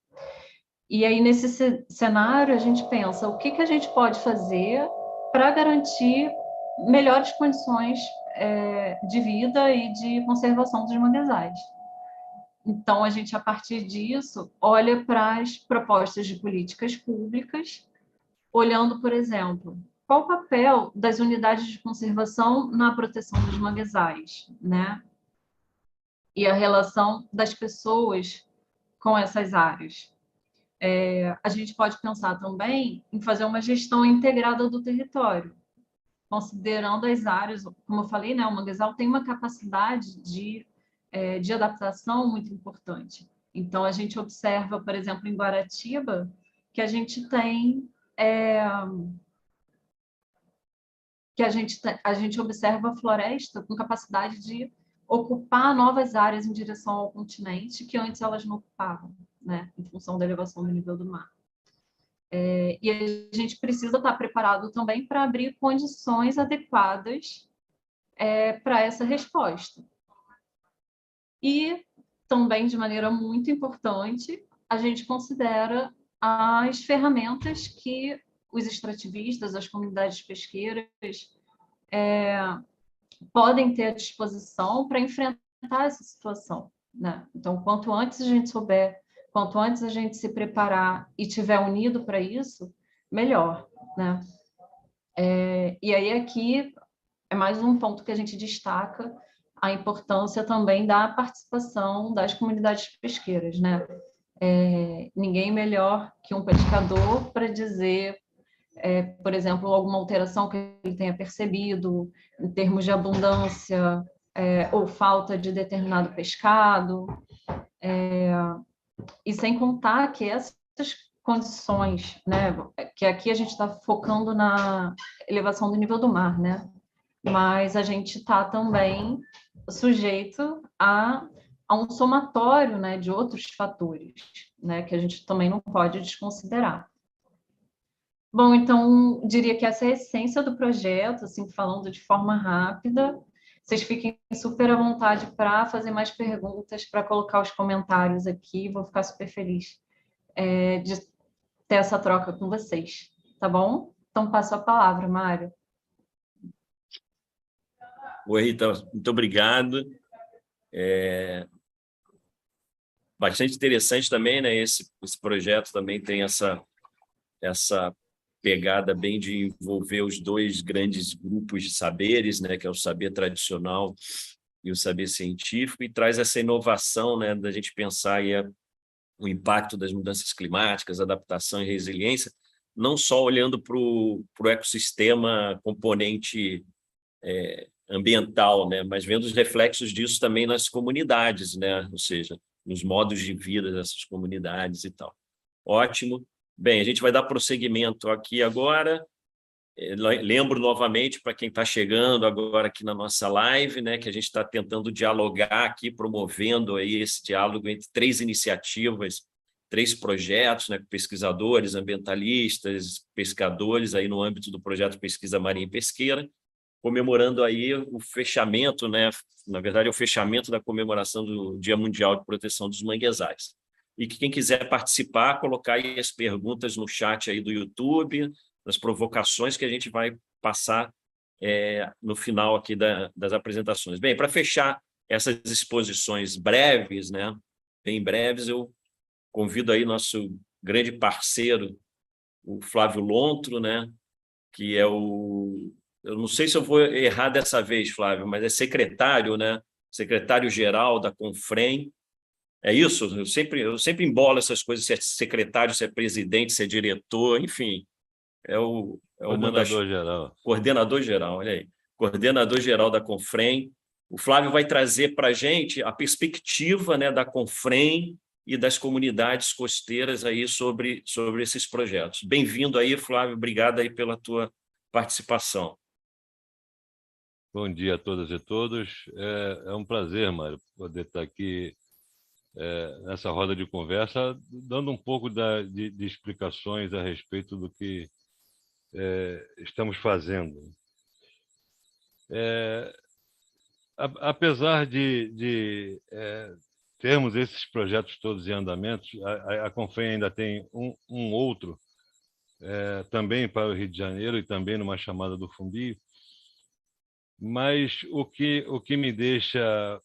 E aí, nesse cenário, a gente pensa o que a gente pode fazer para garantir melhores condições de vida e de conservação dos manguezais. Então, a gente, a partir disso, olha para as propostas de políticas públicas, olhando, por exemplo, qual o papel das unidades de conservação na proteção dos manguezais, né? e a relação das pessoas com essas áreas. A gente pode pensar também em fazer uma gestão integrada do território, considerando as áreas, como eu falei, né, o manguezal tem uma capacidade de adaptação muito importante. Então, a gente observa, por exemplo, em Guaratiba, que a gente tem a gente observa a floresta com capacidade de ocupar novas áreas em direção ao continente que antes elas não ocupavam, né, em função da elevação do nível do mar. E a gente precisa estar preparado também para abrir condições adequadas para essa resposta. E também, de maneira muito importante, a gente considera as ferramentas que os extrativistas, as comunidades pesqueiras podem ter à disposição para enfrentar essa situação, né? Então, quanto antes a gente souber, quanto antes a gente se preparar e tiver unido para isso, melhor, né? E aí aqui é mais um ponto que a gente destaca a importância também da participação das comunidades pesqueiras, né? Ninguém melhor que um pescador para dizer, por exemplo, alguma alteração que ele tenha percebido em termos de abundância ou falta de determinado pescado, e sem contar que essas condições, né, que aqui a gente está focando na elevação do nível do mar, né? Mas a gente está também sujeito a um somatório, né, de outros fatores, né, que a gente também não pode desconsiderar. Bom, então, diria que essa é a essência do projeto, assim, falando de forma rápida. Vocês fiquem super à vontade para fazer mais perguntas, para colocar os comentários aqui, vou ficar super feliz de ter essa troca com vocês, tá bom? Então, passo a palavra, Mário. Oi, Rita, muito obrigado. Bastante interessante também, né? Esse projeto também tem essa pegada bem de envolver os dois grandes grupos de saberes, né? Que é o saber tradicional e o saber científico, e traz essa inovação, né? Da gente pensar aí o impacto das mudanças climáticas, adaptação e resiliência, não só olhando para o ecossistema componente ambiental, né? Mas vendo os reflexos disso também nas comunidades, né? Ou seja, nos modos de vida dessas comunidades e tal. Ótimo. Bem, a gente vai dar prosseguimento aqui agora. Lembro novamente para quem está chegando agora aqui na nossa live, né, que a gente está tentando dialogar aqui, promovendo aí esse diálogo entre 3 iniciativas, 3 projetos, né, pesquisadores, ambientalistas, pescadores, aí no âmbito do projeto Pesquisa Marinha e Pesqueira, comemorando aí o fechamento, né, na verdade, é o fechamento da comemoração do Dia Mundial de Proteção dos Manguezais. E que quem quiser participar, colocar aí as perguntas no chat aí do YouTube, das provocações que a gente vai passar no final aqui das apresentações. Bem, para fechar essas exposições breves, né, bem breves, eu convido aí nosso grande parceiro, o Flávio Lontro, né, que é eu não sei se eu vou errar dessa vez, Flávio, mas é secretário, né, secretário-geral da Confrem. É isso? Eu sempre embolo essas coisas, se é secretário, se é presidente, se é diretor, enfim. Coordenador-geral. Coordenador-geral, olha aí. Coordenador-geral da Confrem. O Flávio vai trazer para a gente a perspectiva, né, da Confrem e das comunidades costeiras aí sobre esses projetos. Bem-vindo aí, Flávio. Obrigado aí pela tua participação. Bom dia a todas e todos. É um prazer, Mário, poder estar aqui nessa roda de conversa, dando um pouco de explicações a respeito do que estamos fazendo. Apesar de termos esses projetos todos em andamento, a Confrem ainda tem um outro, também para o Rio de Janeiro e também numa chamada do Fumbi, mas o que me deixa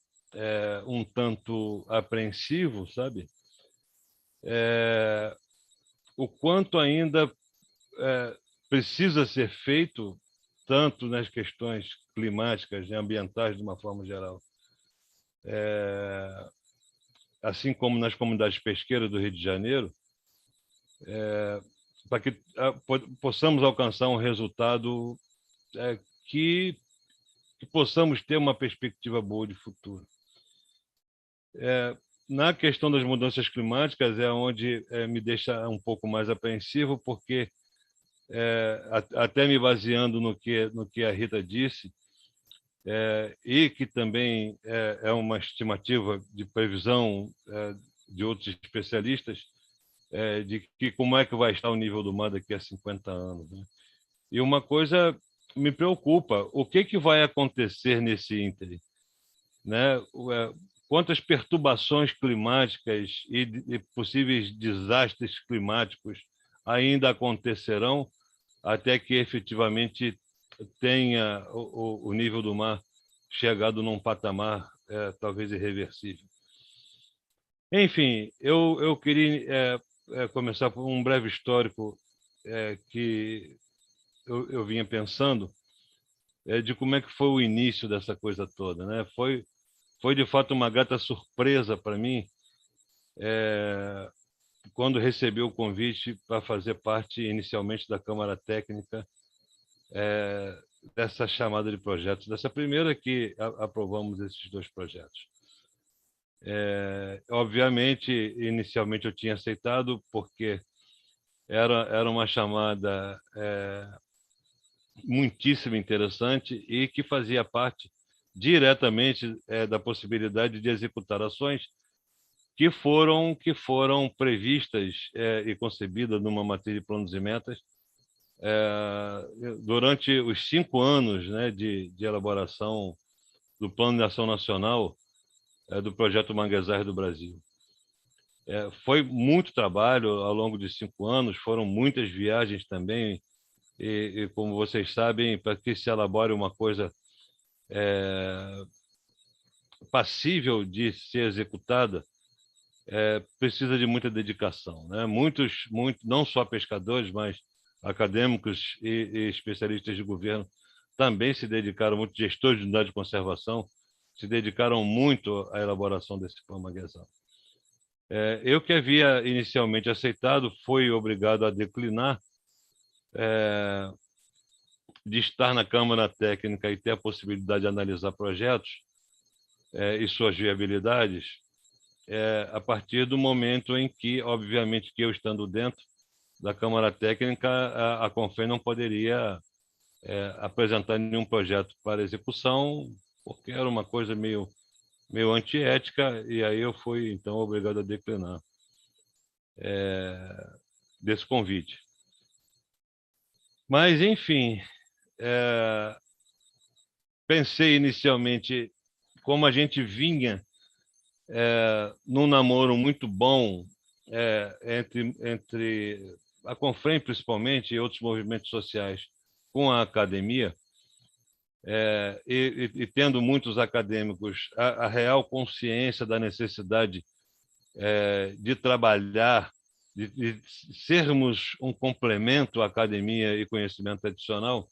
um tanto apreensivo, sabe? O quanto ainda precisa ser feito, tanto nas questões climáticas e ambientais de uma forma geral, assim como nas comunidades pesqueiras do Rio de Janeiro, para que possamos alcançar um resultado que possamos ter uma perspectiva boa de futuro. Na questão das mudanças climáticas é onde me deixa um pouco mais apreensivo, porque até me baseando no que a Rita disse, e que também é uma estimativa de previsão de outros especialistas, de que como é que vai estar o nível do mar daqui a 50 anos, né? E uma coisa me preocupa, o que vai acontecer nesse ínterim, né? Quantas perturbações climáticas e possíveis desastres climáticos ainda acontecerão até que efetivamente tenha o nível do mar chegado num patamar talvez irreversível. Enfim, eu queria começar por um breve histórico que eu vinha pensando de como é que foi o início dessa coisa toda, né? Foi de fato uma grata surpresa para mim quando recebi o convite para fazer parte inicialmente da Câmara Técnica dessa chamada de projetos, dessa primeira que aprovamos esses 2 projetos. Obviamente, inicialmente eu tinha aceitado porque era uma chamada muitíssimo interessante e que fazia parte diretamente da possibilidade de executar ações que foram previstas e concebidas numa matéria de planos e metas durante os 5 anos, né, de elaboração do Plano de Ação Nacional do Projeto Manguezais do Brasil. Foi muito trabalho ao longo de 5 anos, foram muitas viagens também, e como vocês sabem, para que se elabore uma coisa passível de ser executada, precisa de muita dedicação, né? Muitos, não só pescadores, mas acadêmicos e especialistas de governo também se dedicaram muito, gestores de unidade de conservação, se dedicaram muito à elaboração desse plano manguezal. Eu que havia inicialmente aceitado, fui obrigado a declinar de estar na Câmara Técnica e ter a possibilidade de analisar projetos e suas viabilidades, a partir do momento em que, obviamente, que eu estando dentro da Câmara Técnica, a Confem não poderia apresentar nenhum projeto para execução, porque era uma coisa meio antiética, e aí eu fui, então, obrigado a declinar desse convite. Mas, enfim, pensei inicialmente, como a gente vinha num namoro muito bom entre a Confrem, principalmente, e outros movimentos sociais com a academia, e tendo muitos acadêmicos a real consciência da necessidade de trabalhar, de sermos um complemento à academia e conhecimento adicional,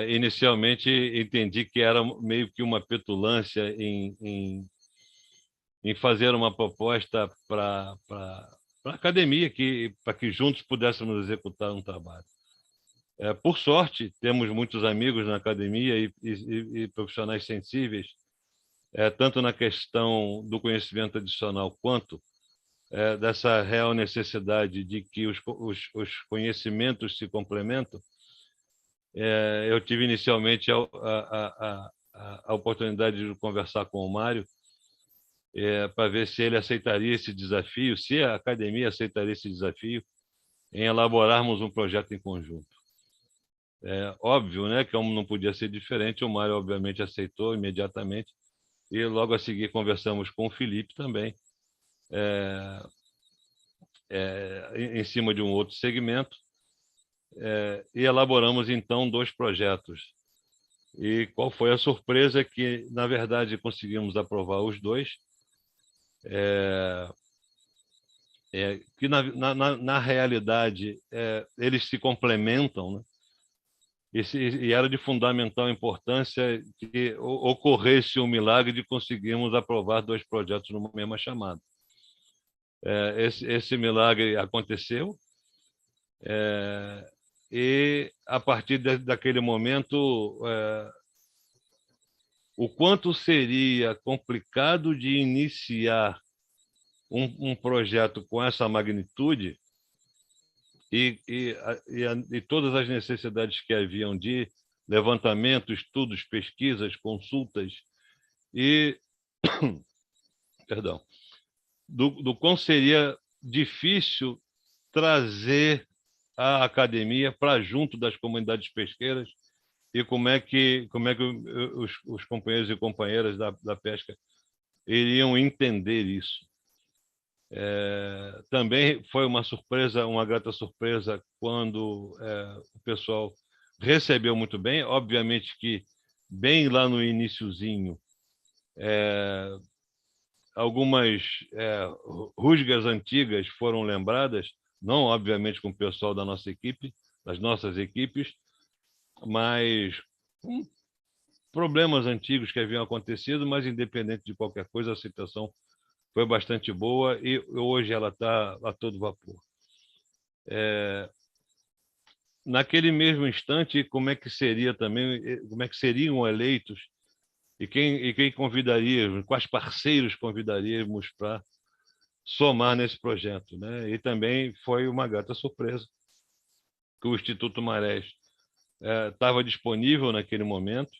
inicialmente entendi que era meio que uma petulância em fazer uma proposta para a academia, para que juntos pudéssemos executar um trabalho. Por sorte, temos muitos amigos na academia e profissionais sensíveis, tanto na questão do conhecimento adicional quanto dessa real necessidade de que os conhecimentos se complementam. Eu tive inicialmente a oportunidade de conversar com o Mário para ver se ele aceitaria esse desafio, se a academia aceitaria esse desafio em elaborarmos um projeto em conjunto. Óbvio, né, que não podia ser diferente, o Mário obviamente aceitou imediatamente e logo a seguir conversamos com o Felipe também, em cima de um outro segmento, e elaboramos então 2 projetos. E qual foi a surpresa? Que, na verdade, conseguimos aprovar os 2, que na realidade eles se complementam, né? e era de fundamental importância que ocorresse um milagre de conseguirmos aprovar 2 projetos numa mesma chamada. Esse milagre aconteceu, e, a partir daquele momento, o quanto seria complicado de iniciar um projeto com essa magnitude e todas as necessidades que haviam de levantamento, estudos, pesquisas, consultas e, perdão, do quão seria difícil trazer a academia para junto das comunidades pesqueiras e como é que os companheiros e companheiras da pesca iriam entender isso. Também foi uma surpresa, uma grata surpresa, quando o pessoal recebeu muito bem. Obviamente que, bem lá no iniciozinho, algumas rusgas antigas foram lembradas, não obviamente com o pessoal da nossa equipe, das nossas equipes, mas problemas antigos que haviam acontecido, mas independente de qualquer coisa, a situação foi bastante boa e hoje ela está a todo vapor. Naquele mesmo instante, como é que seria também, como é que seriam eleitos e quem convidaríamos, quais parceiros convidaríamos para somar nesse projeto, né? E também foi uma grata surpresa que o Instituto Marés estava disponível naquele momento.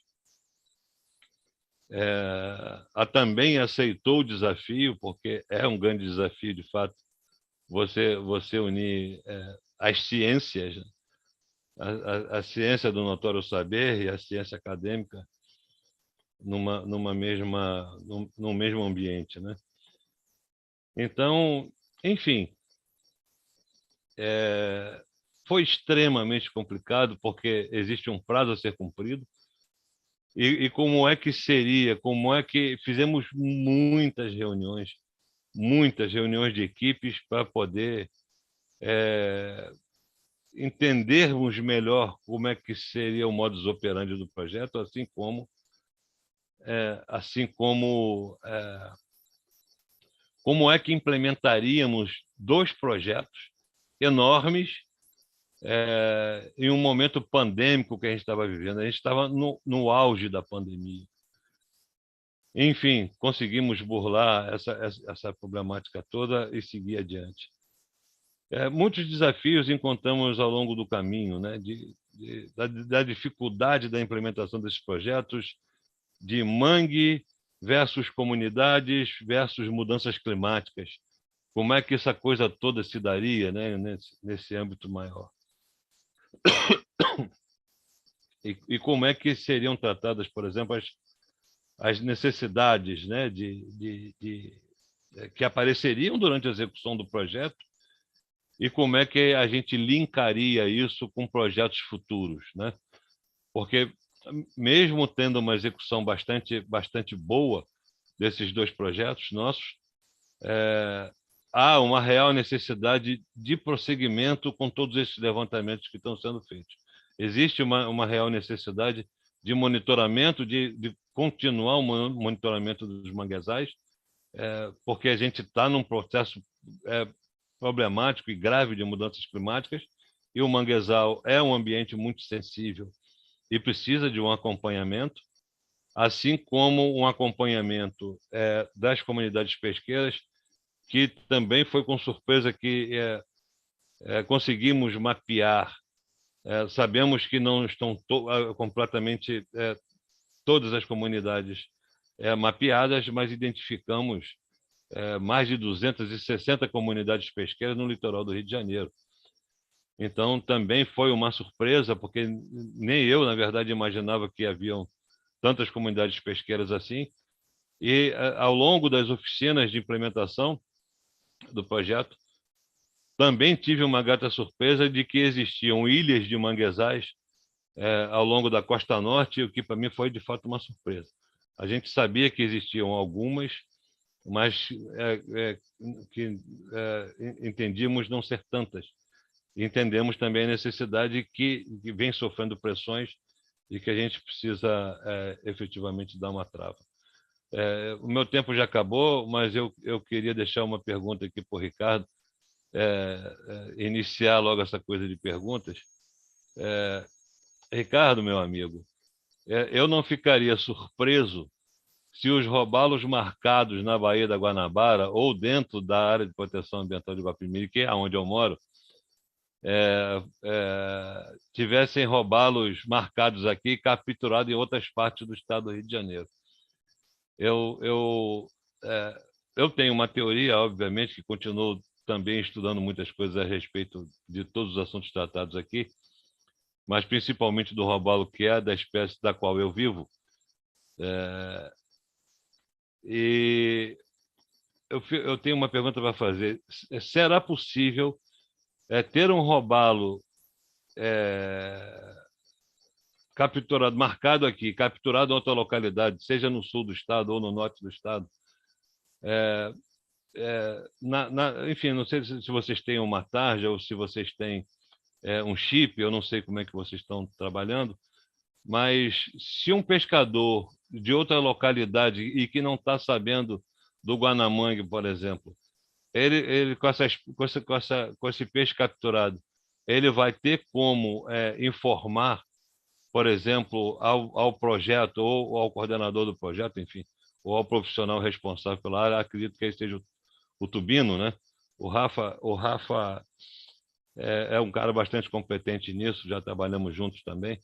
Também aceitou o desafio, porque é um grande desafio, de fato, você unir as ciências, a ciência do notório saber e a ciência acadêmica num mesmo ambiente, né? Então, enfim, foi extremamente complicado, porque existe um prazo a ser cumprido. E como é que seria? Como é que fizemos muitas reuniões de equipes para poder entendermos melhor como é que seria o modus operandi do projeto, assim como é que implementaríamos 2 projetos enormes em um momento pandêmico que a gente estava vivendo. A gente estava no auge da pandemia. Enfim, conseguimos burlar essa problemática toda e seguir adiante. Muitos desafios encontramos ao longo do caminho, né? Da dificuldade da implementação desses projetos, de mangue versus comunidades versus mudanças climáticas. Como é que essa coisa toda se daria, né? Nesse âmbito maior? E como é que seriam tratadas, por exemplo, as necessidades, né, que apareceriam durante a execução do projeto, e como é que a gente linkaria isso com projetos futuros, né? Porque, mesmo tendo uma execução bastante boa desses 2 projetos nossos, há uma real necessidade de prosseguimento com todos esses levantamentos que estão sendo feitos. Existe uma real necessidade de monitoramento, de continuar o monitoramento dos manguezais, porque a gente está num processo problemático e grave de mudanças climáticas, e o manguezal é um ambiente muito sensível e precisa de um acompanhamento, assim como um acompanhamento das comunidades pesqueiras, que também foi com surpresa que conseguimos mapear. Sabemos que não estão completamente todas as comunidades mapeadas, mas identificamos mais de 260 comunidades pesqueiras no litoral do Rio de Janeiro. Então, também foi uma surpresa, porque nem eu, na verdade, imaginava que haviam tantas comunidades pesqueiras assim. E, ao longo das oficinas de implementação do projeto, também tive uma grata surpresa de que existiam ilhas de manguezais ao longo da costa norte, o que para mim foi de fato uma surpresa. A gente sabia que existiam algumas, mas que entendíamos não ser tantas. entendemos também a necessidade que vem sofrendo pressões e que a gente precisa efetivamente dar uma trava. O meu tempo já acabou, mas eu queria deixar uma pergunta aqui para o Ricardo, iniciar logo essa coisa de perguntas. Ricardo, meu amigo, eu não ficaria surpreso se os robalos marcados na Baía da Guanabara ou dentro da área de proteção ambiental de Guapimirim, que é onde eu moro, tivessem robalos marcados aqui e capturados em outras partes do estado do Rio de Janeiro. Eu tenho uma teoria, obviamente, que continuo também estudando muitas coisas a respeito de todos os assuntos tratados aqui, mas principalmente do robalo, que é da espécie da qual eu vivo. E eu tenho uma pergunta para fazer. Será possível ter um robalo capturado, marcado aqui, capturado em outra localidade, seja no sul do estado ou no norte do estado? Enfim, não sei se vocês têm uma tarja ou se vocês têm um chip, eu não sei como é que vocês estão trabalhando, mas se um pescador de outra localidade e que não está sabendo do guanamangue, por exemplo, ele com esse peixe capturado, ele vai ter como informar, por exemplo, ao projeto ou ao coordenador do projeto, enfim, ou ao profissional responsável pela área, acredito que ele seja o Tubino, né? O Rafa é um cara bastante competente nisso, já trabalhamos juntos também.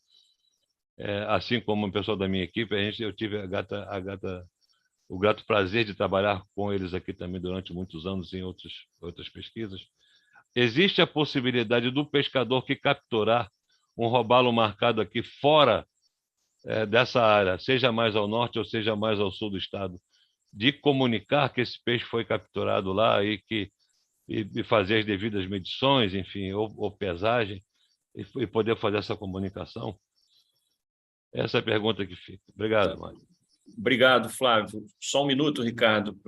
Assim como o pessoal da minha equipe, eu tive o grato prazer de trabalhar com eles aqui também durante muitos anos em outras pesquisas. Existe a possibilidade do pescador que capturar um robalo marcado aqui fora dessa área, seja mais ao norte ou seja mais ao sul do estado, de comunicar que esse peixe foi capturado lá e fazer as devidas medições, enfim, ou pesagem, e poder fazer essa comunicação? Essa é a pergunta que fica. Obrigado, Mário. Obrigado, Flávio. Só um minuto, Ricardo.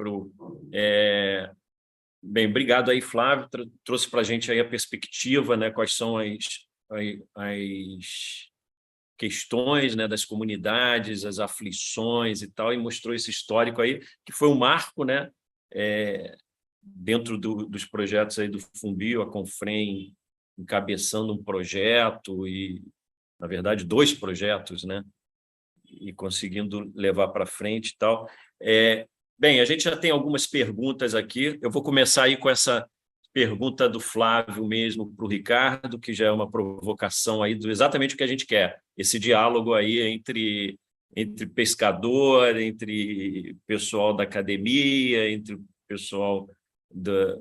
Bem, obrigado aí, Flávio. Trouxe para a gente aí a perspectiva, né? Quais são as questões, né, das comunidades, as aflições e tal, e mostrou esse histórico aí, que foi um marco, né? Dentro dos projetos aí do Fumbio, a Confrem encabeçando um projeto e, na verdade, 2 projetos, né? E conseguindo levar para frente e tal. Bem, a gente já tem algumas perguntas aqui. Eu vou começar aí com essa pergunta do Flávio mesmo para o Ricardo, que já é uma provocação aí do exatamente o que a gente quer, esse diálogo aí entre pescador, entre pessoal da academia, entre o pessoal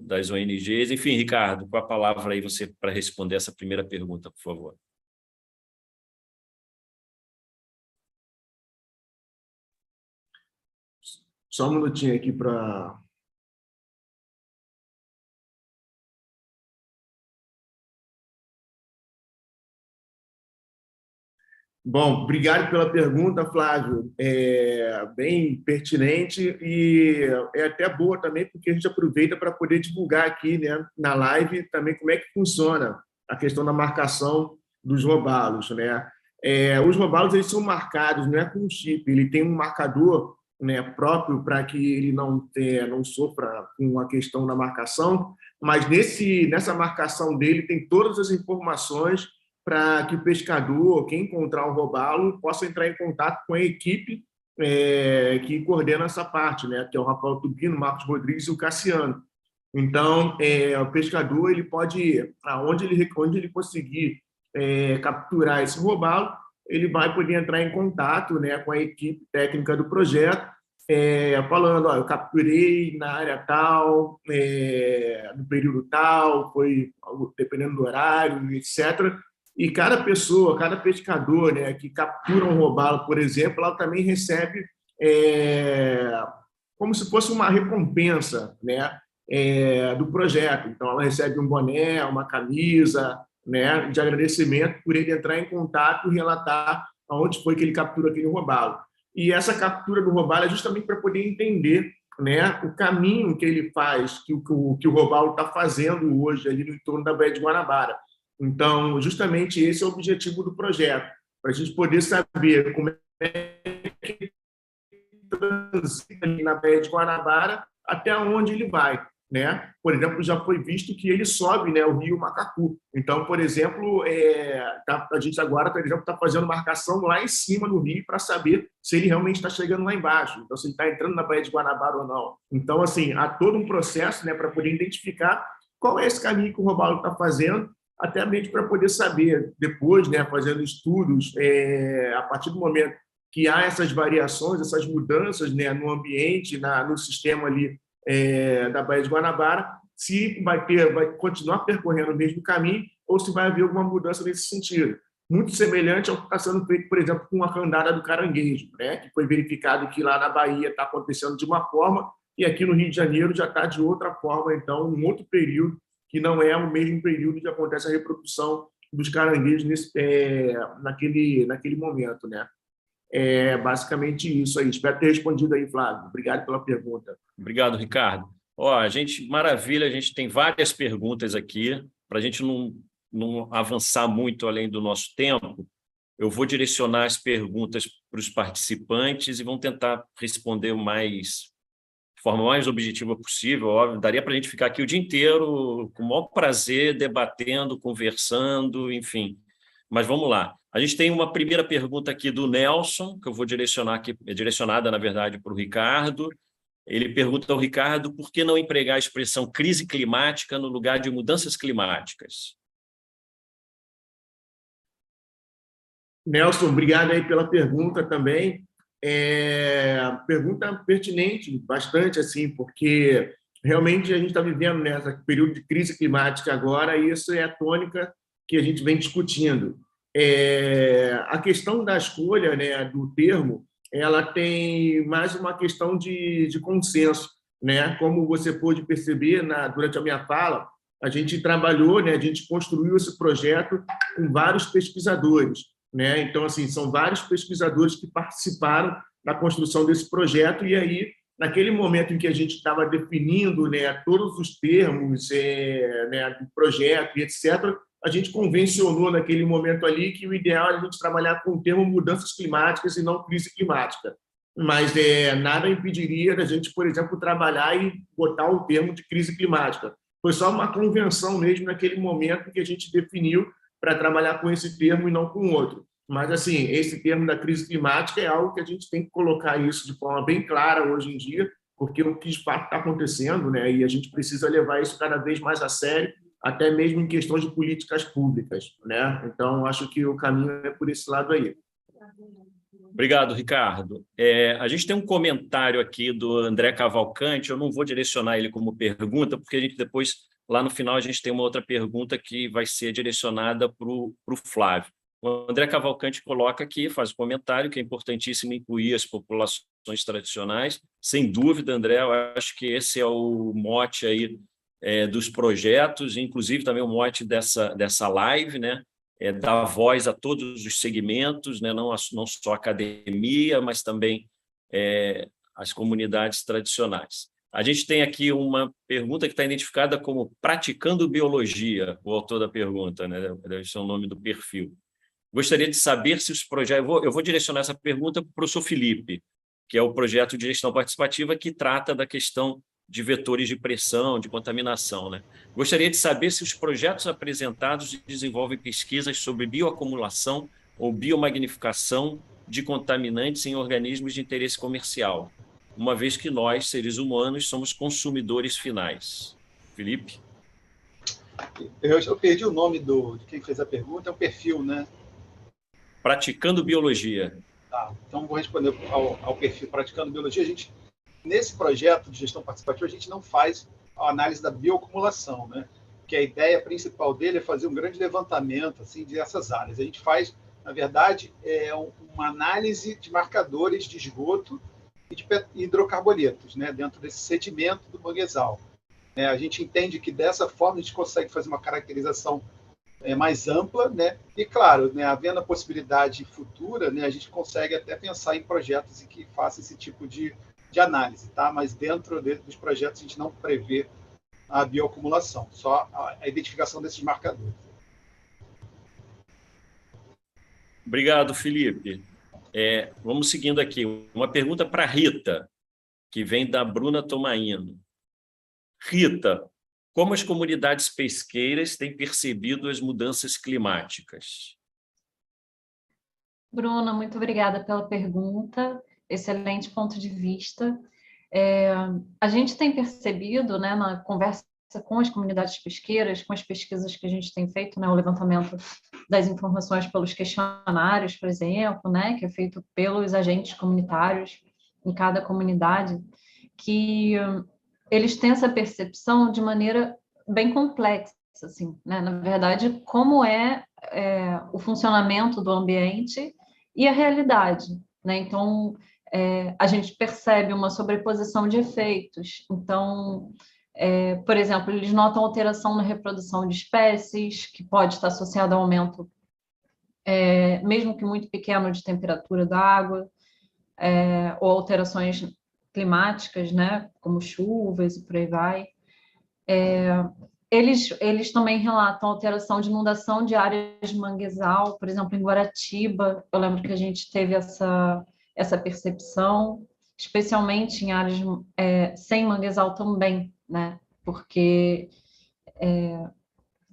das ONGs. Enfim, Ricardo, com a palavra aí você para responder essa primeira pergunta, por favor. Só um minutinho aqui para... Bom, obrigado pela pergunta, Flávio. Bem pertinente e é até boa também, porque a gente aproveita para poder divulgar aqui, né, na live também como é que funciona a questão da marcação dos robalos, né? Os robalos, eles são marcados, não é com chip, ele tem um marcador, né, próprio para que ele não sofra com a questão da marcação, mas nessa marcação dele tem todas as informações para que o pescador, quem encontrar um robalo, possa entrar em contato com a equipe que coordena essa parte, né, que é o Rafael Tubino, o Marcos Rodrigues e o Cassiano. Então, o pescador ele pode ir onde ele conseguir capturar esse robalo, ele vai poder entrar em contato, né, com a equipe técnica do projeto, falando, eu capturei na área tal, no período tal, foi dependendo do horário, etc. E cada pessoa, cada pescador, né, que captura um robalo, por exemplo, ela também recebe como se fosse uma recompensa, né, do projeto. Então, ela recebe um boné, uma camisa, né, de agradecimento por ele entrar em contato e relatar aonde foi que ele capturou aquele robalo. E essa captura do robalo é justamente para poder entender, né, o caminho que ele faz, que o robalo está fazendo hoje ali no entorno da Baía de Guanabara. Então, justamente esse é o objetivo do projeto, para a gente poder saber como é que transita ali na Baía de Guanabara até onde ele vai, né? Por exemplo, já foi visto que ele sobe, né, o rio Macacu. Então, por exemplo, a gente agora, por exemplo, está fazendo marcação lá em cima do rio para saber se ele realmente está chegando lá embaixo, então se ele está entrando na Baía de Guanabara ou não. Então, assim, há todo um processo, né, para poder identificar qual é esse caminho que o robalo está fazendo, até mesmo para poder saber depois, né, fazendo estudos, a partir do momento que há essas variações, essas mudanças, né, no ambiente, no sistema ali da Baía de Guanabara, se vai continuar percorrendo o mesmo caminho ou se vai haver alguma mudança nesse sentido. Muito semelhante ao que está sendo feito, por exemplo, com a candada do caranguejo, né, que foi verificado que lá na Bahia está acontecendo de uma forma e aqui no Rio de Janeiro já está de outra forma, então, um outro período que não é o mesmo período que acontece a reprodução dos caranguejos naquele momento, né? É basicamente isso aí. Espero ter respondido aí, Flávio. Obrigado pela pergunta. Obrigado, Ricardo. Maravilha, a gente tem várias perguntas aqui. Para a gente não avançar muito além do nosso tempo, eu vou direcionar as perguntas para os participantes e vamos tentar responder de forma mais objetiva possível. Óbvio, daria para a gente ficar aqui o dia inteiro, com o maior prazer, debatendo, conversando, enfim. Mas vamos lá. A gente tem uma primeira pergunta aqui do Nelson, que eu vou direcionar aqui, é direcionada, na verdade, para o Ricardo. Ele pergunta ao Ricardo por que não empregar a expressão crise climática no lugar de mudanças climáticas. Nelson, obrigado aí pela pergunta também. Pergunta pertinente, bastante, assim, porque realmente a gente está vivendo nesse período de crise climática agora e isso é a tônica que a gente vem discutindo. A questão da escolha, né, do termo, ela tem mais uma questão de consenso, né? Como você pôde perceber durante a minha fala, a gente trabalhou, né, a gente construiu esse projeto com vários pesquisadores, né? Então, assim, são vários pesquisadores que participaram da construção desse projeto e aí, naquele momento em que a gente estava definindo, né, todos os termos, né, do projeto e etc., a gente convencionou naquele momento ali que o ideal é a gente trabalhar com o termo mudanças climáticas e não crise climática. Mas nada impediria da gente, por exemplo, trabalhar e botar o termo de crise climática. Foi só uma convenção mesmo naquele momento que a gente definiu para trabalhar com esse termo e não com outro. Mas, assim, esse termo da crise climática é algo que a gente tem que colocar isso de forma bem clara hoje em dia, porque o que de fato está acontecendo, né? E a gente precisa levar isso cada vez mais a sério, até mesmo em questões de políticas públicas, né? Então, acho que o caminho é por esse lado aí. Obrigado, Ricardo. A gente tem um comentário aqui do André Cavalcante, eu não vou direcionar ele como pergunta, porque a gente depois, lá no final, a gente tem uma outra pergunta que vai ser direcionada para o Flávio. O André Cavalcante coloca aqui, faz um comentário que é importantíssimo incluir as populações tradicionais. Sem dúvida, André, eu acho que esse é o mote aí dos projetos, inclusive também o mote dessa live, né? Dar voz a todos os segmentos, né? Não só a academia, mas também as comunidades tradicionais. A gente tem aqui uma pergunta que está identificada como Praticando Biologia, o autor da pergunta, né? Deve ser o nome do perfil. Gostaria de saber se os projetos... Eu vou direcionar essa pergunta para o professor Felipe, que é o projeto de gestão participativa que trata da questão de vetores de pressão, de contaminação, né? Gostaria de saber se os projetos apresentados desenvolvem pesquisas sobre bioacumulação ou biomagnificação de contaminantes em organismos de interesse comercial, uma vez que nós, seres humanos, somos consumidores finais. Felipe? Eu perdi o nome de quem fez a pergunta, é o perfil, né? Praticando Biologia. Tá, então vou responder ao perfil Praticando Biologia. Nesse projeto de gestão participativa, a gente não faz a análise da bioacumulação, né? Que a ideia principal dele é fazer um grande levantamento assim, dessas áreas. A gente faz, na verdade, uma análise de marcadores de esgoto e de hidrocarbonetos, né? Dentro desse sedimento do manguezal. A gente entende que, dessa forma, a gente consegue fazer uma caracterização mais ampla, né? E, claro, né, havendo a possibilidade futura, né, a gente consegue até pensar em projetos em que faça esse tipo de análise, tá? Mas dentro dos projetos a gente não prevê a bioacumulação, só a identificação desses marcadores. Obrigado, Felipe. Vamos seguindo aqui. Uma pergunta para a Rita, que vem da Bruna Tomaino. Rita, como as comunidades pesqueiras têm percebido as mudanças climáticas? Bruna, muito obrigada pela pergunta, excelente ponto de vista. A gente tem percebido, né, na conversa com as comunidades pesqueiras, com as pesquisas que a gente tem feito, né, o levantamento das informações pelos questionários, por exemplo, né, que é feito pelos agentes comunitários em cada comunidade, que eles têm essa percepção de maneira bem complexa, assim, né? Na verdade, como é o funcionamento do ambiente e a realidade, né? Então, a gente percebe uma sobreposição de efeitos. Então, por exemplo, eles notam alteração na reprodução de espécies, que pode estar associada ao aumento, mesmo que muito pequeno, de temperatura da água, ou alterações climáticas, né, como chuvas e por aí vai. Eles também relatam alteração de inundação de áreas de manguezal, por exemplo, em Guaratiba, eu lembro que a gente teve essa percepção, especialmente em áreas sem manguezal também, né, porque,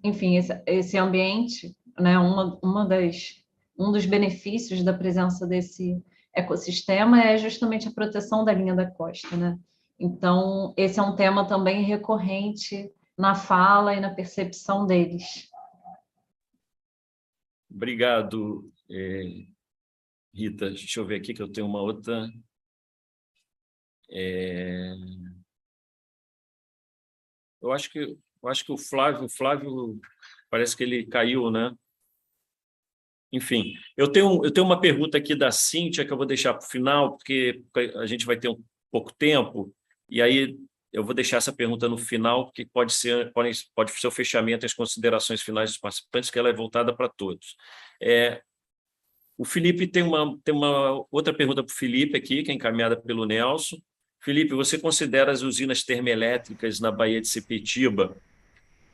enfim, esse ambiente, né, um dos benefícios da presença desse ecossistema é justamente a proteção da linha da costa, né? Então, esse é um tema também recorrente na fala e na percepção deles. Obrigado, Rita. Deixa eu ver aqui que eu tenho uma outra. Eu acho que o Flávio parece que ele caiu, né? Enfim, eu tenho uma pergunta aqui da Cíntia que eu vou deixar para o final, porque a gente vai ter pouco tempo, e aí eu vou deixar essa pergunta no final, porque pode ser o fechamento e as considerações finais dos participantes, que ela é voltada para todos. O Felipe tem uma outra pergunta para o Felipe aqui, que é encaminhada pelo Nelson. Felipe, você considera as usinas termoelétricas na Baía de Sepetiba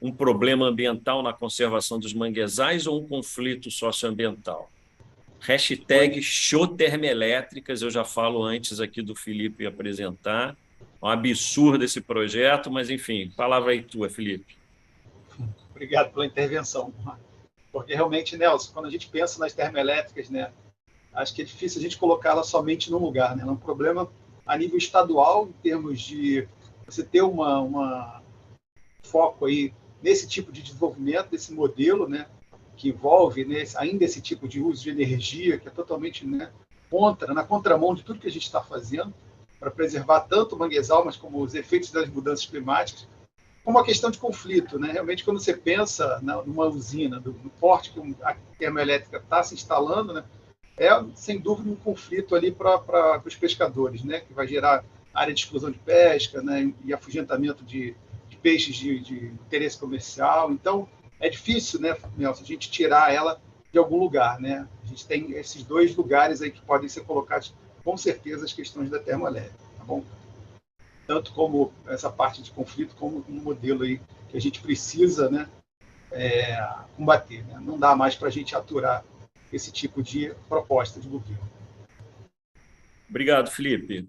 um problema ambiental na conservação dos manguezais ou um conflito socioambiental? #Showtermoelétricas, eu já falo antes aqui do Felipe apresentar. Um absurdo esse projeto, mas, enfim, palavra aí tua, Felipe. Obrigado pela intervenção. Porque, realmente, Nelson, quando a gente pensa nas termoelétricas, né, acho que é difícil a gente colocá-la somente num lugar, né? É um problema a nível estadual, em termos de você ter uma foco aí nesse tipo de desenvolvimento, desse modelo, né, que envolve, né, ainda esse tipo de uso de energia, que é totalmente, né, na contramão de tudo que a gente está fazendo, para preservar tanto o manguezal, mas como os efeitos das mudanças climáticas, como a questão de conflito, né? Realmente, quando você pensa numa usina, no porte que a termoelétrica está se instalando, né, sem dúvida, um conflito ali para os pescadores, né, que vai gerar área de exclusão de pesca, né, e afugentamento de peixes de interesse comercial. Então, é difícil, né, Nelson, a gente tirar ela de algum lugar, né? A gente tem esses dois lugares aí que podem ser colocados, com certeza, as questões da termoelétrica, tá bom? Tanto como essa parte de conflito, como um modelo aí que a gente precisa, né, combater, né? Não dá mais para a gente aturar esse tipo de proposta de governo. Obrigado, Felipe.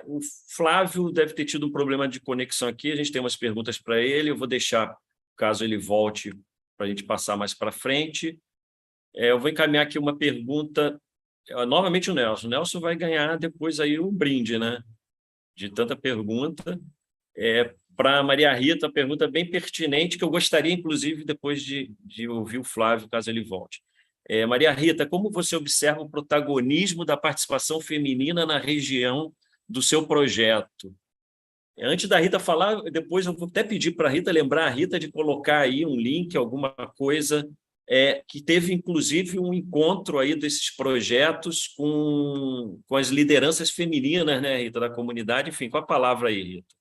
O Flávio deve ter tido um problema de conexão aqui, a gente tem umas perguntas para ele, eu vou deixar, caso ele volte, para a gente passar mais para frente. Eu vou encaminhar aqui uma pergunta, novamente o Nelson. O Nelson vai ganhar depois aí um brinde, né? De tanta pergunta. Para a Maria Rita, uma pergunta bem pertinente, que eu gostaria, inclusive, depois de ouvir o Flávio, caso ele volte. Maria Rita, como você observa o protagonismo da participação feminina na região do seu projeto? Antes da Rita falar, depois eu vou até pedir para a Rita lembrar a Rita de colocar aí um link, alguma coisa, que teve, inclusive, um encontro aí desses projetos com as lideranças femininas, né, Rita, da comunidade. Enfim, com a palavra aí, Rita.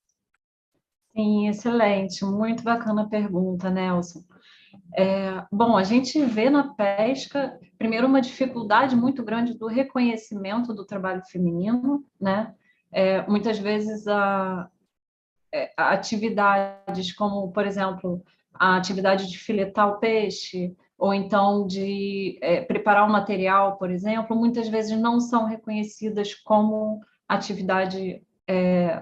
Sim, excelente. Muito bacana a pergunta, Nelson. Bom, a gente vê na pesca, primeiro, uma dificuldade muito grande do reconhecimento do trabalho feminino, né? Muitas vezes atividades como, por exemplo, a atividade de filetar o peixe, ou então de preparar o material, por exemplo, muitas vezes não são reconhecidas como atividade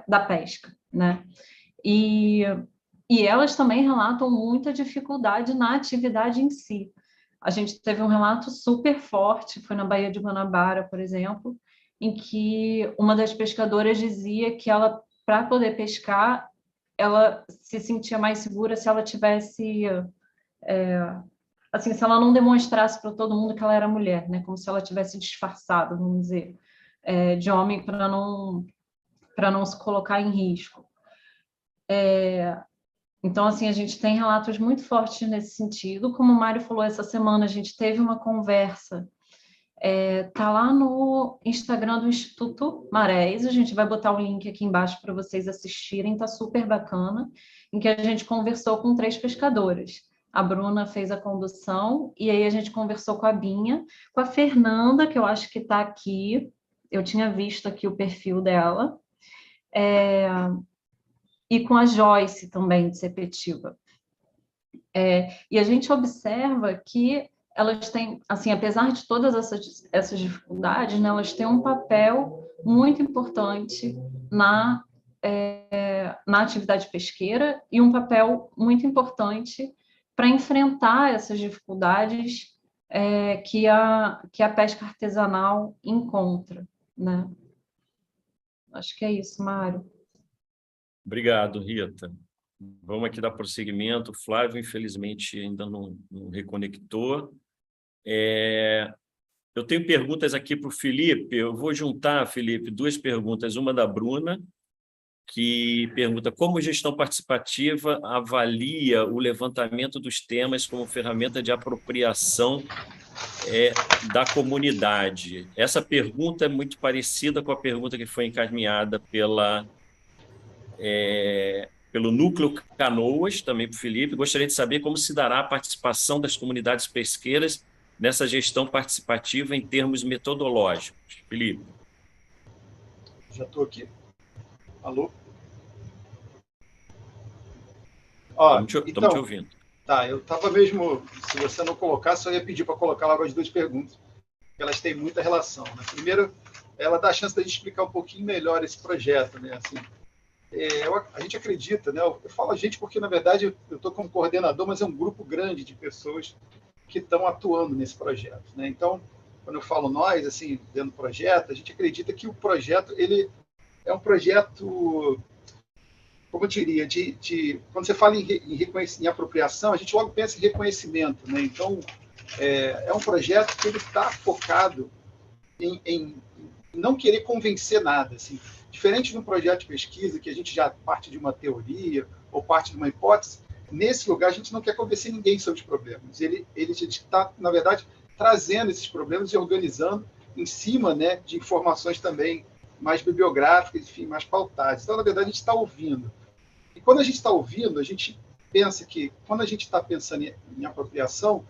da pesca, né? E elas também relatam muita dificuldade na atividade em si. A gente teve um relato super forte, foi na Baía de Guanabara, por exemplo, em que uma das pescadoras dizia que ela, para poder pescar, ela se sentia mais segura se ela tivesse, assim, se ela não demonstrasse para todo mundo que ela era mulher, né? Como se ela tivesse disfarçado, vamos dizer, de homem para não se colocar em risco. Então, assim, a gente tem relatos muito fortes nesse sentido. Como o Mário falou, essa semana a gente teve uma conversa, tá lá no Instagram do Instituto Marés, a gente vai botar o link aqui embaixo para vocês assistirem, tá super bacana, em que a gente conversou com 3 pescadoras. A Bruna fez a condução, e aí a gente conversou com a Binha, com a Fernanda, que eu acho que está aqui, eu tinha visto aqui o perfil dela, e com a Joyce também, de Sepetiba. E a gente observa que elas têm, assim, apesar de todas essas dificuldades, né, elas têm um papel muito importante na atividade pesqueira e um papel muito importante para enfrentar essas dificuldades que a pesca artesanal encontra, né? Acho que é isso, Mário. Obrigado, Rita. Vamos aqui dar prosseguimento. O Flávio, infelizmente, ainda não reconectou. Eu tenho perguntas aqui para o Felipe. Eu vou juntar, Felipe, 2 perguntas. Uma da Bruna, que pergunta como gestão participativa avalia o levantamento dos temas como ferramenta de apropriação da comunidade. Essa pergunta é muito parecida com a pergunta que foi encaminhada pelo Núcleo Canoas, também para o Felipe. Gostaria de saber como se dará a participação das comunidades pesqueiras nessa gestão participativa em termos metodológicos. Felipe. Já estou aqui. Alô? Estamos te ouvindo. Tá, eu estava mesmo, se você não colocasse, eu ia pedir para colocar logo as 2 perguntas, porque elas têm muita relação, né? Primeiro, ela dá a chance de a gente explicar um pouquinho melhor esse projeto, né? Assim, a gente acredita, né? Eu falo a gente porque, na verdade, eu estou como coordenador, mas é um grupo grande de pessoas que estão atuando nesse projeto, né? Então, quando eu falo nós, assim, dentro do projeto, a gente acredita que o projeto, ele é um projeto, como eu diria, quando você fala em apropriação, a gente logo pensa em reconhecimento, né? Então, é um projeto que ele está focado em não querer convencer nada, assim. Diferente de um projeto de pesquisa, que a gente já parte de uma teoria ou parte de uma hipótese, nesse lugar a gente não quer convencer ninguém sobre os problemas. Ele está, na verdade, trazendo esses problemas e organizando em cima, né, de informações também mais bibliográficas, enfim, mais pautadas. Então, na verdade, a gente está ouvindo. E quando a gente está ouvindo, a gente pensa que, quando a gente está pensando em apropriação,